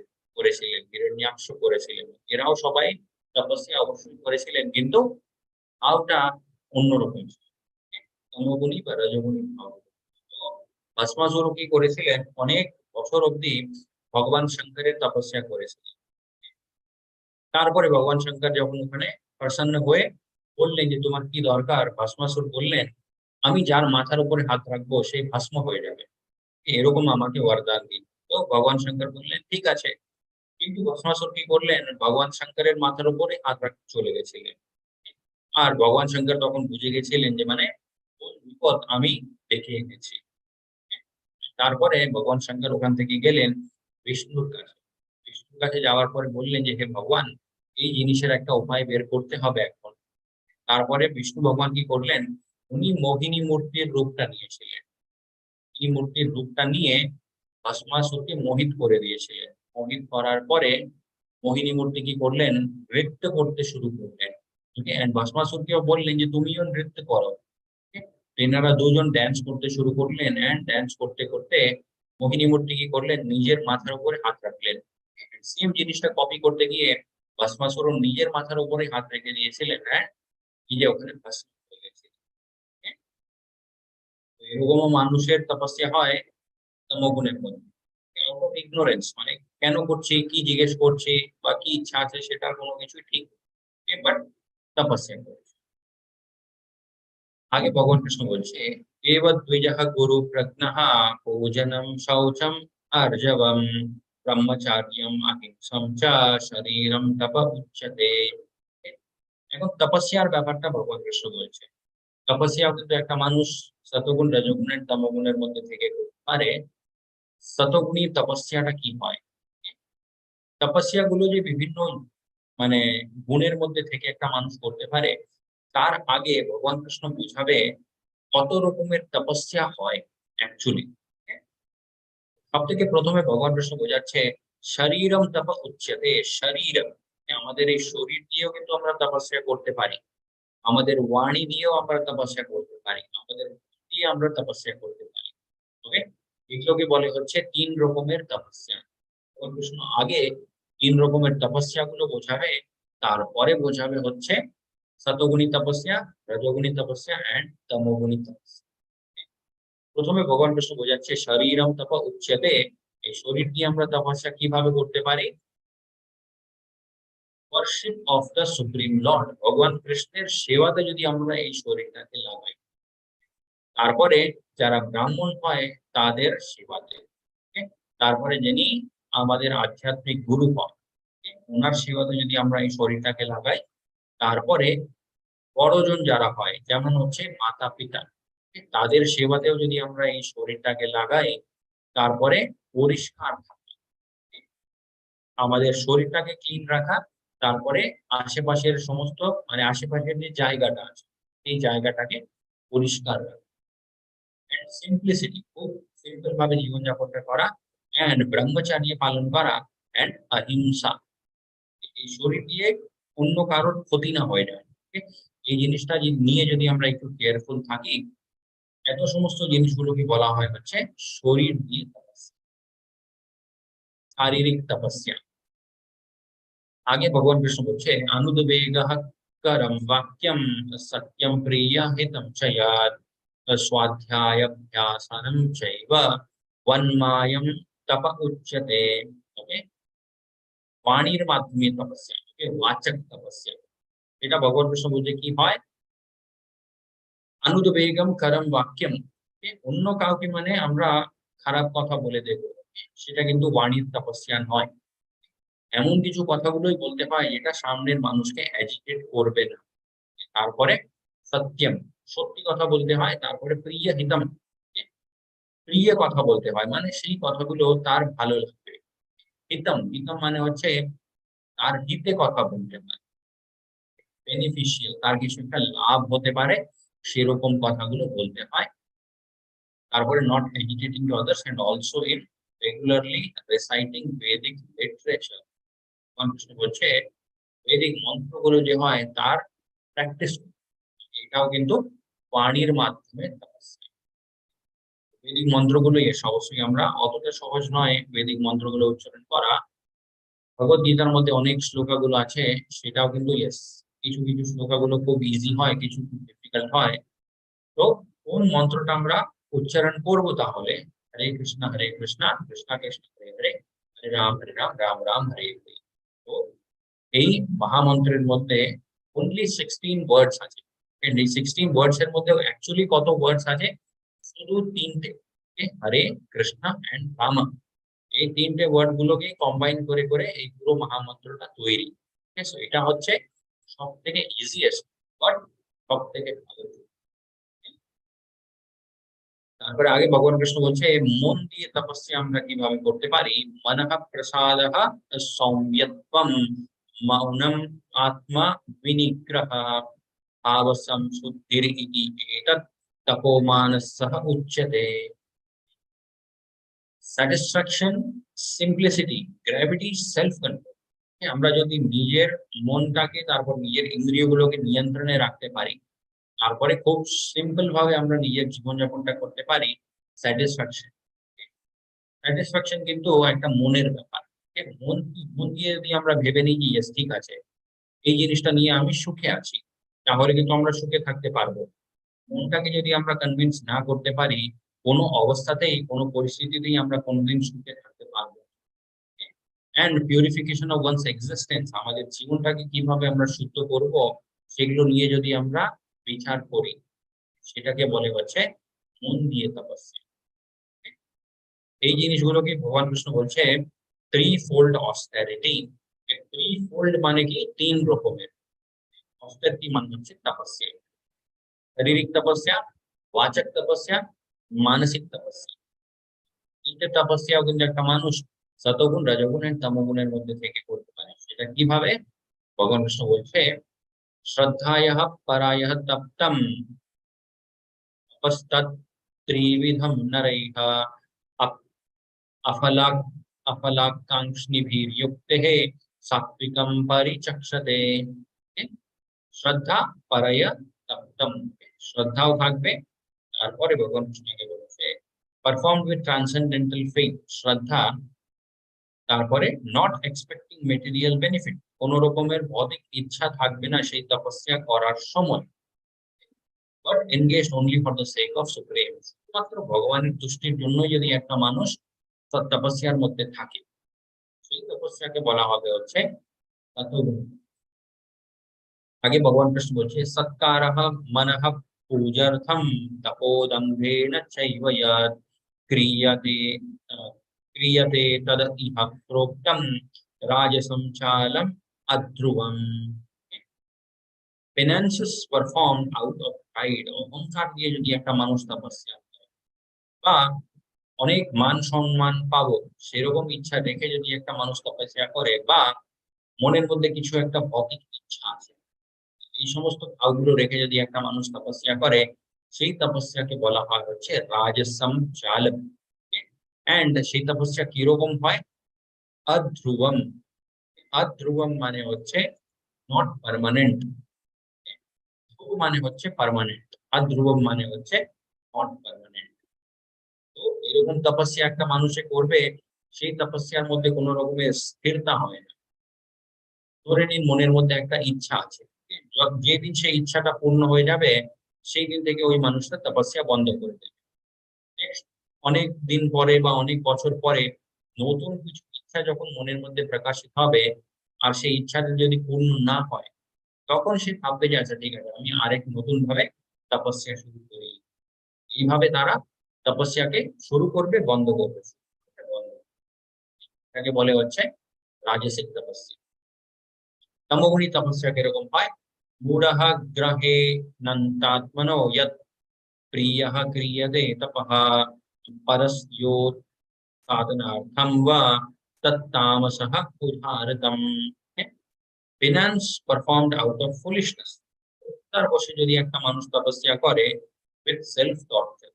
হিরণ্যাক্ষ করেছিলেন, এরাও সবাই তপস্যা অবশ্যই করেছিলেন, কিন্তু ভাবটা অন্যরকম ছিল, তমোগুণী বা রজোগুণী ভাব। তো ভস্মাসুর কি করেছিলেন, অনেক বছর অব্দি ভগবান শঙ্করের তপস্যা করেছিলেন। তারপরে ভগবান শঙ্কর যখন ওখানে প্রসন্ন হয়ে বললেন যে তোমার কি দরকার, ভস্মাসুর বললেন আমি যার মাথার উপরে হাত রাখবো সেই ভস্ম হয়ে যাবে, এরকম আমাকে বরদান দিন। তো ভগবান শঙ্কর বললেন ঠিক আছে। কিন্তু ভস্মাসুর কি করলেন, ভগবান শঙ্করের মাথার উপরে হাত রাখতে চলে গেছিলেন। আর ভগবান শঙ্কর তখন বুঝে গেছিলেন যে মানে ওর বিপদ আমি দেখে এনেছি। তারপরে ভগবান শঙ্কর ওখান থেকে গেলেন বিষ্ণুর কাছে। বিষ্ণুর কাছে যাওয়ার পরে বললেন যে হে ভগবান, এই জিনিসের একটা উপায় বের করতে হবে এখন। তারপরে বিষ্ণু ভগবান কি করলেন, উনি মোহিনী মূর্তির রূপটা নিয়েছিলেন। এই মূর্তির রূপটা নিয়ে ভস্মাসুরকে মোহিত করে দিয়েছিলেন। মোহিত করার পরে মোহিনী মূর্তি কি করলেন, নৃত্য করতে শুরু করলেন। ভস্মাসুরকেও বললেন যে তুমিও নৃত্য করো। এনারা দুজন ড্যান্স করতে শুরু করলেন, এন্ড ড্যান্স করতে করতে মোহিনী মূর্তি কি করলেন, নিজের মাথার উপরে হাত রাখলেন। সেম জিনিসটা কপি করতে গিয়ে ভস্মাসুর নিজের মাথার উপরে হাত রেখে দিয়েছিলেন, হ্যাঁ, নিজে ওখানে ভস্ম হয়ে গেছিলেন। তো এরকমও মানুষের তপস্যা হয় তমোগুণের মধ্যে। আউট অফ ইগনোরেন্স, মানে কেন করছি, কি জিজ্ঞেস করছি বা কি ইচ্ছা আছে সেটার কোনো কিছু ঠিক নেই, বাট তপস্যা করছে। आगे भगवान कृष्ण बोलছে एव द्विजः गुरु प्रज्ञः पूजनम शौचम आर्जवम ब्रह्मचार्यम अहिंसम च शरीरम तप उच्यते। এখন তপস্যার ব্যাপারটা ভগবান কৃষ্ণ বলছে। তপস্যাও কিন্তু একটা মানুষ সতগুণ রজগুণের তমগুণের মধ্যে থেকে করতে পারে। শতগুণী তপস্যাটা কি হয়, তপস্যা গুলো যে বিভিন্ন মানে গুণের মধ্যে থেকে একটা মানুষ করতে পারে, তার আগে ভগবান কৃষ্ণ বুঝাবে কত রকমের তপস্যা হয় অ্যাকচুয়ালি। সব থেকে প্রথমে ভগবান কৃষ্ণ বোঝাচ্ছে শরীরম তপ উচ্যতে। শরীরম, আমাদের এই শরীর দিয়েও কিন্তু আমরা তপস্যা করতে পারি, আমাদের বাণী দিয়েও আমরা তপস্যা করতে পারি, আমাদের মন দিয়ে আমরা তপস্যা করতে পারি। ওকে, এগুলোকে বলে হচ্ছে তিন রকমের তপস্যা। ভগবান কৃষ্ণ আগে তিন রকমের তপস্যা গুলো বোঝাবে, তারপরে বোঝাবে হচ্ছে সতগুণী তপস্যা, রজগুণী তপস্যা এন্ড তমোগুণী তপস্যা। প্রথমে ভগবান কৃষ্ণ বোঝাচ্ছে শরীরম তপ উচ্যতে, এই শরীর দিয়ে আমরা তপস্যা কিভাবে করতে পারি, worship of the supreme Lord, ভগবান কৃষ্ণের সেবাতে যদি আমরা এই শরীরটাকে লাগাই। তারপরে যারা ব্রাহ্মণ হয় তাদের সেবাতে, okay? তারপরে যিনি আমাদের আধ্যাত্মিক গুরু হন, okay? ওনার সেবাতে যদি আমরা এই শরীরটাকে লাগাই। তারপরে বড়জন যারা হয় যেমন হচ্ছে মাতা পিতা, okay? তাদের সেবাতেও যদি আমরা এই শরীরটাকে লাগাই। তারপরে পরিষ্কার থাকা, okay? আমাদের শরীরটাকে ক্লিন রাখা। তারপরে আশেপাশের সমস্ত মানে আশেপাশের যে জায়গাটা আছে এই জায়গাটাকে পরিষ্কার রাখা। সিম্পলিসিটি, খুব সিম্পল ভাবে জীবনযাপনটা করা, এন্ড ব্রহ্মচার্য পালন করা, এন্ড অহিংসা। এই শরীর দিয়ে অন্য কারোর ক্ষতি না হয়ে যায়, okay? এই জিনিসটা নিয়ে যদি আমরা একটু কেয়ারফুল থাকি, এত সমস্ত জিনিসগুলোকে বলা হয় হচ্ছে শরীর দিয়ে তপস্যা, শারীরিক তপস্যা। आगे भगवान विष्णु बोलছে अनुद्वेगः करम वाक्यम सत्यम प्रिय हितम च यात् स्वाध्यायाभ्यासनं चैव वन्मायम तप उच्यते। ओके, वाणीर माध्यमे तपस्या, ओके, वाचक तपस्या। এটা ভগবান কৃষ্ণ বলছে কি হয়, अनुद्वेगम करम वाक्यम, অন্য কাউকে মানে আমরা খারাপ কথা বলে দেব, সেটা কিন্তু বাণীর তপস্যা নয়। এমন কিছু কথাগুলোই বলতে হয় যেটা সামনের মানুষকে অ্যাজিটেট করবে না। তারপরে সত্যম, সত্যি কথা বলতে হয়। তারপরে প্রিয় হিতম, প্রিয় কথা বলতে হয়, মানে সেই কথাগুলো তার ভালো লাগবে। হিতম, হিতম মানে হচ্ছে তার হিতে কথা বলতে হয়, বেনিফিশিয়াল, তার কিছু একটা লাভ হতে পারে সেরকম কথাগুলো বলতে হয়। তারপরে not agitating to others and also in regularly reciting Vedic literature. Krishna বলছে বৈদিক মন্ত্রগুলো যে হয় তার প্র্যাকটিস, এটাও কিন্তু বাণীর মাধ্যমে তপস্যা। বৈদিক মন্ত্রগুলো এস অবশ্যই আমরা অতটা সহজ নয় বৈদিক মন্ত্রগুলো উচ্চারণ করা। ভগবত গীতার মধ্যে অনেক শ্লোকাগুলো আছে, সেটাও কিন্তু ইয়েস, কিছু কিছু শ্লোকাগুলো খুব ইজি হয়, কিছু খুব ডিফিকাল্ট হয়। তো কোন মন্ত্রটা আমরা উচ্চারণ করব তাহলে, হরে কৃষ্ণ কৃষ্ণ কৃষ্ণ হরে হরে, হরে রাম রাম রাম হরে হরে। তো এই মহামন্ত্রের মধ্যে অনলি 16 ওয়ার্ডস আছে। And এই 16 ওয়ার্ডস এর মধ্যে অ্যাকচুয়ালি কত ওয়ার্ডস আছে, শুধু তিনটে, হরে কৃষ্ণ এন্ড রাম। এই তিনটে ওয়ার্ড গুলোকে কম্বাইন করে করে এই পুরো মহামন্ত্রটা তৈরি। ঠিক আছে, এটা হচ্ছে সব থেকে ইজিয়েস্ট বাট সব থেকে ভালো। তারপরে আগে ভগবান কৃষ্ণ বলছে মন দিয়ে তপস্যা আমরা কিভাবে করতে পারি। মনঃ প্রসাদঃ সৌম্যত্বম, মৌনম আত্মা বিনিগ্রহ, ভাব সংশুদ্ধির ইতি এতৎ তপোমানসঃ উচ্যতে। Satisfaction, simplicity, gravity, self control. আমরা যদি নিজের মনটাকে, তারপর নিজের ইন্দ্রিয়গুলোকে নিয়ন্ত্রণে রাখতে পারি, তারপরে খুব সিম্পল ভাবে আমরা নিজের জীবনযাপনটা করতে পারি। স্যাটিসফ্যাকশন, স্যাটিসফ্যাকশন কিন্তু একটা মনের ব্যাপার। মন মন দিয়ে যদি আমরা ভেবে নিই যে yes, ঠিক আছে, এই জিনিসটা নিয়ে আমি সুখে আছি, তাহলে কিন্তু আমরা সুখে থাকতে পারবো। মনটাকে যদি আমরা কনভিন্স না করতে পারি, কোনো অবস্থাতেই কোনো পরিস্থিতিতেই আমরা কোনোদিন সুখে থাকতে পারবো। And purification of wands existence, আমাদের জীবনটাকে কিভাবে আমরা শুদ্ধ করব সেগুলো নিয়ে যদি আমরা বিচার করি, সেটাকে বলে হচ্ছে মন দিয়ে তপস্যা। এই জিনিসগুলোকে ভগবান কৃষ্ণ বলছে থ্রি ফোল্ড অস্টেরিটি। থ্রি ফোল্ড মানে কি, তিন রকমের। অস্টেরিটি মানে হচ্ছে তপস্যা, শারীরিক তপস্যা, বাচক তপস্যা, মানসিক তপস্যা। তিনটে তপস্যাও কিন্তু একটা মানুষ সতগুণ, রজগুণ এবং তমগুণের মধ্যে থেকে করতে পারে। সেটা কিভাবে ভগবান কৃষ্ণ বলছে, শ্রদ্ধায়ঃ পরায়ঃ তপ্তম তপস্তৎ ত্রিবিধম নরৈঃ अफलाक अफलाकांक्षिभिर्युक्ते सात्विकं परिचक्षते। শ্রদ্ধা পরায় তপ্তম, শ্রদ্ধাও থাকবে। তারপরে ভগবান কৃষ্ণকে বলছে পারফর্ম উইথ ট্রান্সেন্ডেন্টাল ফেথ, শ্রদ্ধা। তারপরে নট এক্সপেক্টিং মেটেরিয়াল বেনিফিট, কোন রকমের ভৌতিক ইচ্ছা থাকবে না সেই তপস্যা করার সময়। But engaged only for the sake of supreme, শুধুমাত্র ভগবানের তুষ্টির জন্যই যদি একটা মানুষ তপস্যার মধ্যে থাকে, সেই তপস্যাকে বলা হবে হচ্ছে ততগুণ। আগে ভগবান কৃষ্ণ বলছে সৎকারঃ মনঃ পূজার্থম তপোদম্ভেন চৈব যৎ ক্রিয়তে ক্রিয়তে তদ ইহ প্रोक्तम রাজসম চালম অধ্রুবম। পেনান্সেস পারফর্মড আউট অফ প্রাইড, অহংকার দিয়ে যদি একটা মানুষ তপস্যা করে, বা অনেক মান সম্মান পাবো সেরকম ইচ্ছা রেখে যদি একটা মানুষ তপস্যা করে, বা মনের মধ্যে কিছু একটা ভৌতিক ইচ্ছা আছে, এই সমস্ত ভাবগুলো রেখে যদি একটা মানুষ তপস্যা করে, সেই তপস্যাকে বলা হয় হচ্ছে রাজসম চালম। এন্ড সেই তপস্যা কিরকম হয়, অধ্রুবম। অধ্রুবম মানে হচ্ছে নট পার্মানেন্ট, ধ্রুব মানে হচ্ছে পার্মানেন্ট, অধ্রুবম মানে হচ্ছে নট পার্মানেন্ট। তো এরকম তপস্যা একটা মানুষে করবে, সেই তপস্যার মধ্যে কোনো রকমের স্থিরতা হয় না। ধরে নিন মনের মধ্যে একটা ইচ্ছা আছে, যেদিন সেই ইচ্ছাটা পূর্ণ হয়ে যাবে সেই দিন থেকে ওই মানুষটা তপস্যা বন্ধ করে দেবে। Next, অনেক দিন পরে বা অনেক বছর পরে নতুন কিছু ইচ্ছা যখন মনের মধ্যে প্রকাশিত হবে আর সেই ইচ্ছাটা যদি পূর্ণ না হয়, তখন সে ভাববে যে আচ্ছা ঠিক আছে, আমি আরেক নতুন ভাবে তপস্যা শুরু করি। এইভাবে তারা তপস্যাকে শুরু করবে, বন্ধ করবে। বন্ধ। এটাকে বলে হচ্ছে রাজসিক তপস্যা। তমোগুণী তপস্যা কিরকম হয়? মূঢ়ঃ গ্রহে নন্তাত্মনো যৎ প্রিয়ঃ ক্রিয়তে তপঃ পরস্यो সাধনার্থম বা তত্তামসঃ উদারতম। Penance performed out of foolishness. তার বসে যদি একটা মানুষ তপস্যা করে উইথ সেলফ টর্চার,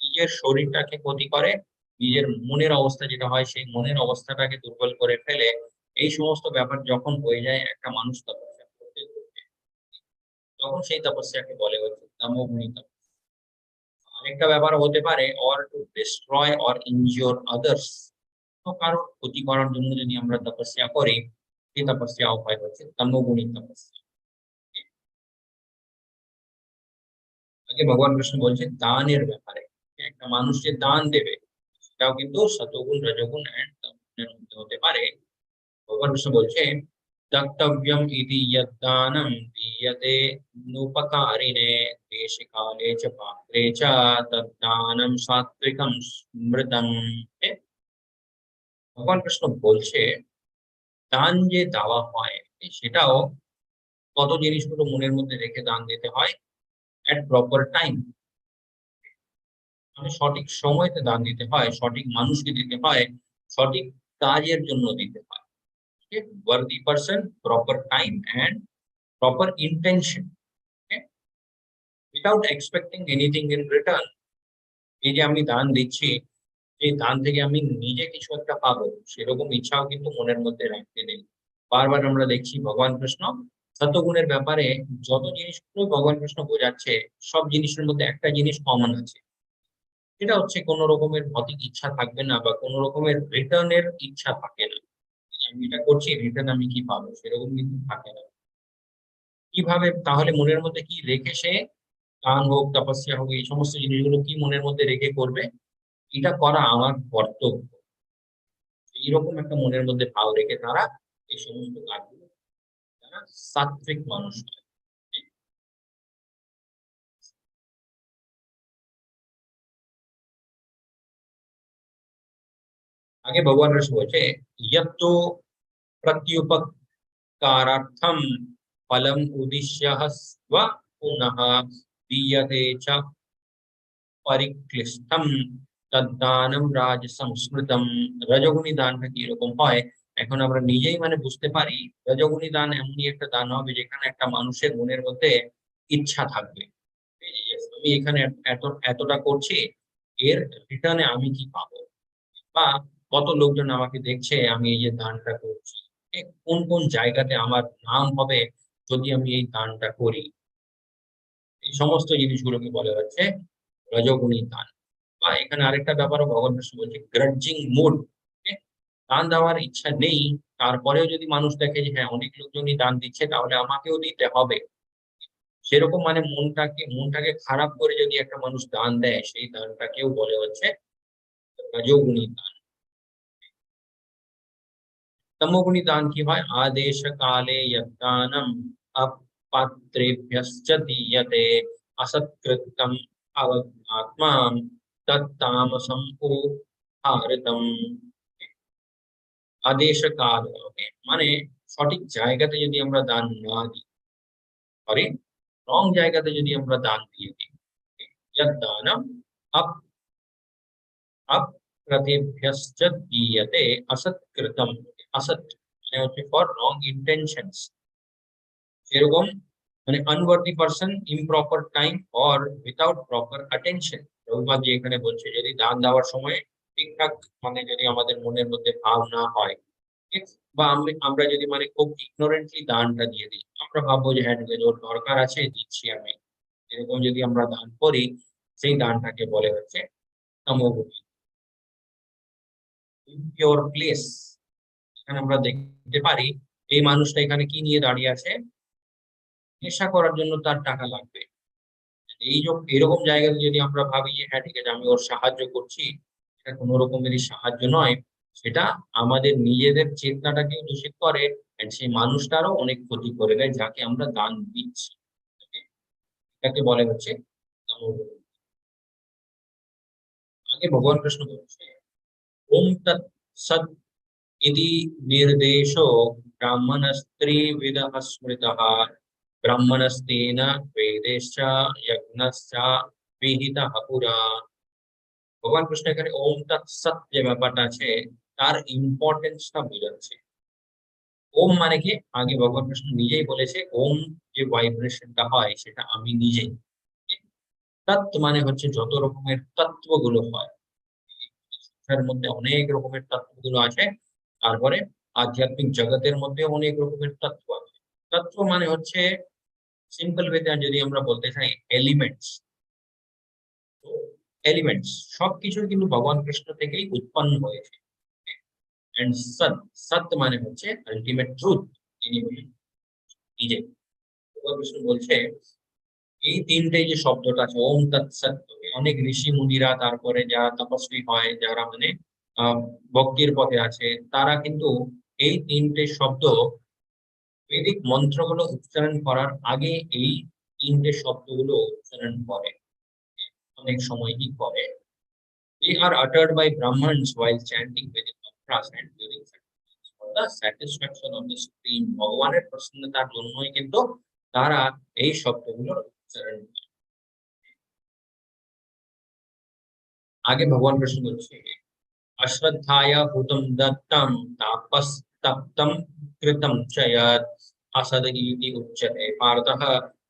নিজের শরীরটাকে ক্ষতি করে, নিজের মনের অবস্থা যেটা হয় সেই মনের অবস্থাটাকে দুর্বল করে ফেলে, এই সমস্ত ব্যাপার যখন হয়ে যায় একটা মানুষ তপস্যা করতে করতে, তখন সেই তপস্যাকে বলে হচ্ছে তমোগুণী তপস্যা। আরেকটা ব্যাপার হতে পারে or to destroy or injure others. তো কারো ক্ষতি করার জন্য যদি আমরা তপস্যা করি, সেই তপস্যা হয় হচ্ছে তমোগুণী তপস্যা। আগে ভগবান কৃষ্ণ বলছেন দানের ব্যাপারে, একটা মানুষ যে দান দেবে সেটাও কিন্তু সতগুণ, রজগুণ এন্ড তমোগুণের মধ্যে হতে পারে। ভগবান কৃষ্ণ বলছেন দাতব্যম ইতি যদ্দানম দীয়তে নুপকারিণে দেশে কালে চ পাত্রে চ তদ্দানম সাত্বিকম স্মৃতম। ভগবান কৃষ্ণ বলছে দান যে দেওয়া হয় সেটাও কত জিনিসগুলো মনের মধ্যে রেখে দান দিতে হয়। এট প্রপার টাইম, মানে সঠিক সময়তে দান দিতে হয়, সঠিক মানুষকে দিতে হয়, সঠিক কাজের জন্য দিতে হয়। Worthy person, proper time and proper intention, without expecting anything in return. এই যে আমি দান দিচ্ছি, এই দান থেকে আমি নিজে কিছু একটা পাবো সেরকম ইচ্ছাও কিন্তু মনের মধ্যে রাখতে নেই। বারবার আমরা দেখছি ভগবান কৃষ্ণ সত্যগুণের ব্যাপারে যত জিনিসগুলো ভগবান কৃষ্ণ বোঝাচ্ছে, সব জিনিসের মধ্যে একটা জিনিস কমন আছে, সেটা হচ্ছে কোন রকমের ভৌতিক ইচ্ছা থাকবে না বা কোন রকমের রিটার্নের ইচ্ছা থাকে না। আমি এটা করছি, রিটার্ন আমি কি পাবো সেরকম কিন্তু থাকে না। কিভাবে তাহলে মনের মধ্যে কি রেখে সে দান হোক, তপস্যা হোক, এই সমস্ত জিনিসগুলো কি মনের মধ্যে রেখে করবে? এটা করা আমার কর্তব্য, এইরকম একটা মনের মধ্যে ভাব রেখে তারা এই সমস্ত কাজগুলো, তারা সাত্বিক মানুষ হয়। আগে ভগবান কৃষ্ণ বলছে ইয়ত্তো प्रत्युपकारार्थं फलम् उद्दिश्य स्व पुनः दीयते च परिक्लिष्टम তদ্দানম রাজ সংস্মৃতম। রজগুণী দানটা কি রকম হয় এখন আমরা নিজেই মানে বুঝতে পারি। রজগুণী দান এমনই একটা দান হবে যেখানে একটা মানুষের মনের মধ্যে ইচ্ছা থাকবে, এই যে, yes, আমি এখানে এত এতটা করছি, এর রিটার্নে আমি কি পাবো, বা কত লোকজন আমাকে দেখছে আমি এই যে দানটা করছি, কোন কোন জায়গাতে আমার নাম হবে যদি আমি এই দানটা করি। এই সমস্ত জিনিসগুলোকে বলে হচ্ছে রজগুণী দান। বা এখানে আরেকটা ব্যাপারও ভগবান কৃষ্ণ বলছে গ্রাডজিং মুড। দান দেওয়ার ইচ্ছা নেই, তারপরেও যদি মানুষ দেখে যে হ্যাঁ অনেক লোকজনই দান দিচ্ছে তাহলে আমাকেও দিতে হবে, সেরকম মানে মনটাকে খারাপ করে যদি একটা মানুষ দান দেয়, সেই দানটাকেও বলে হচ্ছে রজোগুণী দান। तमोगुणी दान की হয় आदेश काले यद्दानम अपात्रेभ्यश्च दीयते असत्कृतम अवज्ञात्मा तत्तामसम उदारतम। আদেশ কাল, মানে সঠিক জায়গাতে যদি আমরা দান না দিই, সরি, রং জায়গাতে যদি আমরা দান দিয়ে দিই, यद्दानम अप्रतिभ्यश्च दीयते असत्कृतम। असत মানে হচ্ছে ফর রং ইন্টেনশনস, এরকম মানে unworthy person, improper time or without proper attention. Raghunath ji এখানে বলছে যদি দান দেওয়ার সময় ঠিকঠাক মানে যদি আমাদের মনের মধ্যে ভাব না হয়, ঠিক? বা আমরা যদি মানে খুব ইগনোরেন্টলি দানটা দিয়ে দিই, আমরা ভাববো যে হ্যাঁ ঠিক আছে, ওর দরকার আছে দিচ্ছি আমি, এরকম যদি আমরা দান করি, সেই দানটাকে বলে হচ্ছে তমোগুণী। ইমপিওর প্লেস, এখানে আমরা দেখতে পারি এই মানুষটা এখানে কি নিয়ে দাঁড়িয়ে আছে, নেশা করার জন্য তার টাকা লাগবে। এই এরকম জায়গাতে যদি আমরা ভাবি যে হ্যাঁ ঠিক আছে আমি ওর সাহায্য করছি, এটা কোনো রকমেরই সাহায্য নয়, সেটা আমাদের নিজেদের চেতনাটাকেও দূষিত করে, and সেই মানুষটারও অনেক ক্ষতি করে দেয় যাকে আমরা দান দিচ্ছি। Okay? এটাকে বলে হচ্ছে তমোগুণ। আগে ভগবান কৃষ্ণ বলছে ওম তৎ সৎ ইতি নির্দেশো ব্রাহ্মণস্ত্রিবিদঃ স্মৃতঃ ব্রাহ্মণস্তেন বেদেশ্চ যজ্ঞশ্চ বিহিতঃ পুরা। ভগবান কৃষ্ণ এখানে ওম তৎ সৎ যে ব্যাপারটা আছে তার ইম্পর্টেন্সটা বোঝাচ্ছে। ওম মানে কি, আগে ভগবান কৃষ্ণ নিজেই বলেছে ওম যে ভাইব্রেশনটা হয় সেটা আমি নিজেই। তত্ত্ব মানে হচ্ছে যত রকমের তত্ত্বগুলো হয়, এর মধ্যে অনেক রকমের তত্ত্বগুলো আছে। তারপরে আধ্যাত্মিক জগতের মধ্যে অনেক রকমের তত্ত্ব আছে। তত্ত্ব মানে হচ্ছে সিম্পল ওয়েতে যদি আমরা বলতে চাই এলিমেন্টস। তো এলিমেন্টস সবকিছু কিন্তু ভগবান কৃষ্ণ থেকেই উৎপন্ন হয়েছে। এন্ড সৎ, সৎ মানে হচ্ছে আলটিমেট ট্রুথ, তিনি হলেন নিজে। ভগবান কৃষ্ণ বলছে এই তিনটে যে শব্দটা আছে ওম তৎসৎ, অনেক ঋষি মুনিরা তারপরে যারা তপস্বী হয়, যারা মানে আহ ভক্তির পথে আছে, তারা কিন্তু এই তিনটে শব্দ বৈদিক মন্ত্রগুলো উচ্চারণ করার আগে এই তিনটে শব্দগুলো উচ্চারণ করে, অনেক সময়ই করে। They are uttered by Brahmins while chanting Vedic mantras and during sacrifice for the satisfaction of the supreme। ভগবানের প্রসন্নতার জন্যই কিন্তু তারা এই শব্দগুলোর উচ্চারণ করে। আগে ভগবান কৃষ্ণ বলছে अश्रद्धाया भूतं दत्तं तापस्तप्तं कृतं च यत् असदीति उच्यते पार्थः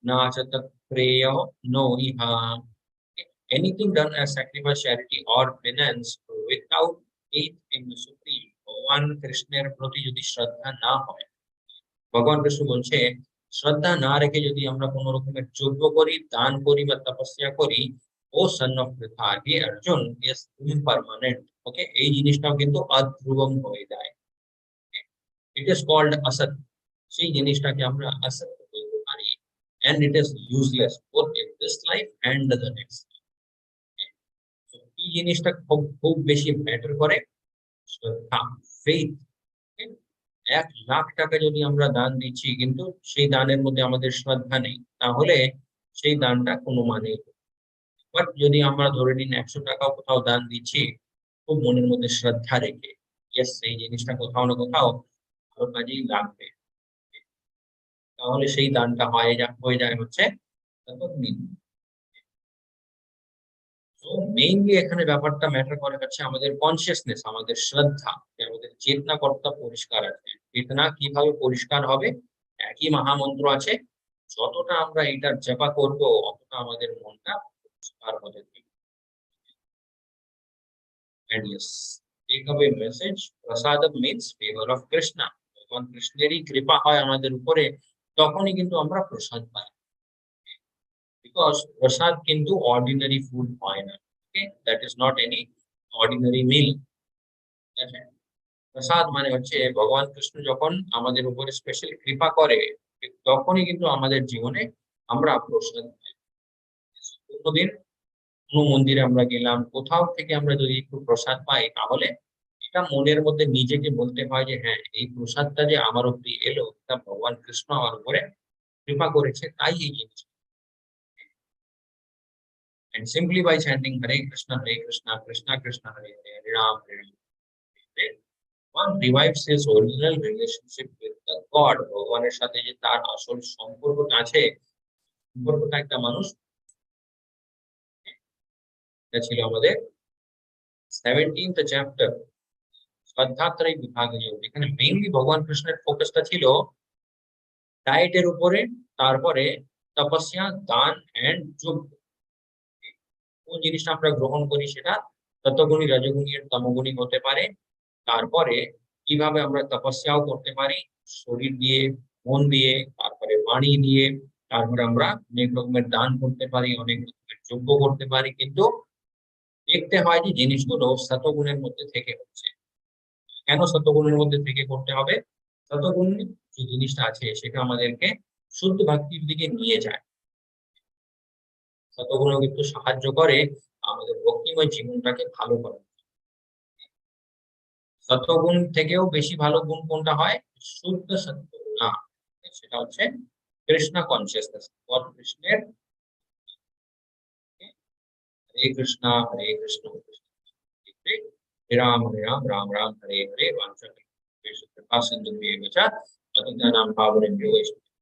न च तत्प्रेयो नो इह। Anything done as sacrifice, charity or penance without faith in the supreme, ভগবান কৃষ্ণের প্রতি যদি শ্রদ্ধা না হয়, ভগবান কৃষ্ণ বলছে শ্রদ্ধা না রেখে যদি আমরা কোন রকমের যজ্ঞ করি, দান করি বা তপস্যা করি, ও সন অফ পৃথা, হে অর্জুন, ইজ ইমপারমানেন্ট। ওকে, এই জিনিসটাও কিন্তু অধ্রুবম হয়ে যায়। ইট ইজ কল্ড আসত। সেই জিনিসটাকে আমরা আসত বলতে পারি। And it is useless both in this life and the next. এই জিনিসটা খুব খুব বেশি ম্যাটার করে, শ্রদ্ধা, ফেথ। 1,00,000 টাকা যদি আমরা দান দিচ্ছি কিন্তু সেই দানের মধ্যে আমাদের শ্রদ্ধা নেই, তাহলে সেই দানটা কোনো মানে। বাট যদি আমরা ধরে নিন 100 টাকাও কোথাও দান দিচ্ছি খুব মনের মধ্যে শ্রদ্ধা রেখে, ইয়েস এই জিনিসটা কোথাও না কোথাও ভালো কাজেই লাগবে, তাহলে সেই দানটা হয়ে যায় হচ্ছে ততদিন। তো মেইনলি এখানে ব্যাপারটা ম্যাটার করে হচ্ছে আমাদের কনসিয়াসনেস, আমাদের শ্রদ্ধা, যে আমাদের চেতনা কর্তা পরিষ্কার আছে। চেতনা কিভাবে পরিষ্কার হবে? একই মহামন্ত্র আছে, যতটা আমরা এটার জপা করব অতটা আমাদের মনটা পরিষ্কার হতে থাকবে। And yes, take away message, prasadam means favor of Krishna। যখন কৃষ্ণেরই কৃপা হয় আমাদের উপরে, তখনই কিন্তু আমরা প্রসাদ পাই। বিকজ প্রসাদ কিন্তু অর্ডিনারি ফুড হয় না। Okay, that is not any ordinary meal. Prasad মানে হচ্ছে ভগবান কৃষ্ণ যখন আমাদের উপরে স্পেশাল কৃপা করে, তখনই কিন্তু আমাদের জীবনে আমরা প্রসাদ পাই। কোনোদিন কোনো মন্দিরে আমরা গেলাম, কোথাও থেকে আমরা যদি একটু প্রসাদ পাই, তাহলে এটা মনের মধ্যে নিজেকে বলতে হয় যে হ্যাঁ, এই প্রসাদটা যে আমার অব্দি এলো, এটা ভগবান কৃষ্ণ আমার উপরে কৃপা করেছে, তাই এই জিনিস। And simply by chanting Hare Krishna, Krishna Krishna, Hare Hare, Hare Ram, Hare Ram, Hare, one revives his original relationship with the God। ভগবানের সাথে যে তার আসল সম্পর্কটা আছে, সম্পর্কটা একটা মানুষ। এটা ছিল আমাদের 17th চ্যাপ্টার, শ্রদ্ধাত্রয় বিভাগ যোগ। এখানে মেইনলি ভগবান কৃষ্ণের ফোকাসটা ছিল ডায়েটের উপরে, তারপরে তপস্যা, দান এন্ড যোগ। কোন জিনিসটা আমরা গ্রহণ করি সেটা সত্যগুণী, রজগুণী আর তমগুণী হতে পারে। তারপরে কিভাবে আমরা তপস্যাও করতে পারি, শরীর দিয়ে, মন দিয়ে, তারপরে বাণী দিয়ে, তারপরে আমরা অনেক রকমের দান করতে পারি, অনেক রকমের যজ্ঞ করতে পারি, কিন্তু দেখতে হয় যে জিনিসগুলো সতগুণের মধ্যে থেকে হচ্ছে। কেন সতগুণের মধ্যে থেকে করতে হবে? সতগুণ যে জিনিসটা আছে সেটা আমাদেরকে শুদ্ধ ভক্তির দিকে নিয়ে যায়। সতগুণ কিন্তু সাহায্য করে আমাদের ভক্তিময় জীবনটাকে ভালো করার। সত্ত্বগুণ থেকেও বেশি ভালো গুণ কোনটা হয়? শুদ্ধ সত্ত্বগুণ না, সেটা হচ্ছে কৃষ্ণ কনসিয়াসনেস, কৃষ্ণের। हरे कृष्णा हरे कृष्णा कृष्ण कृष्ण हरे राम राम राम हरे हरे वाञ्छा कृपा सिन्धुभ्येव च पतितानां पावनेभ्यो वैष्णवेभ्यो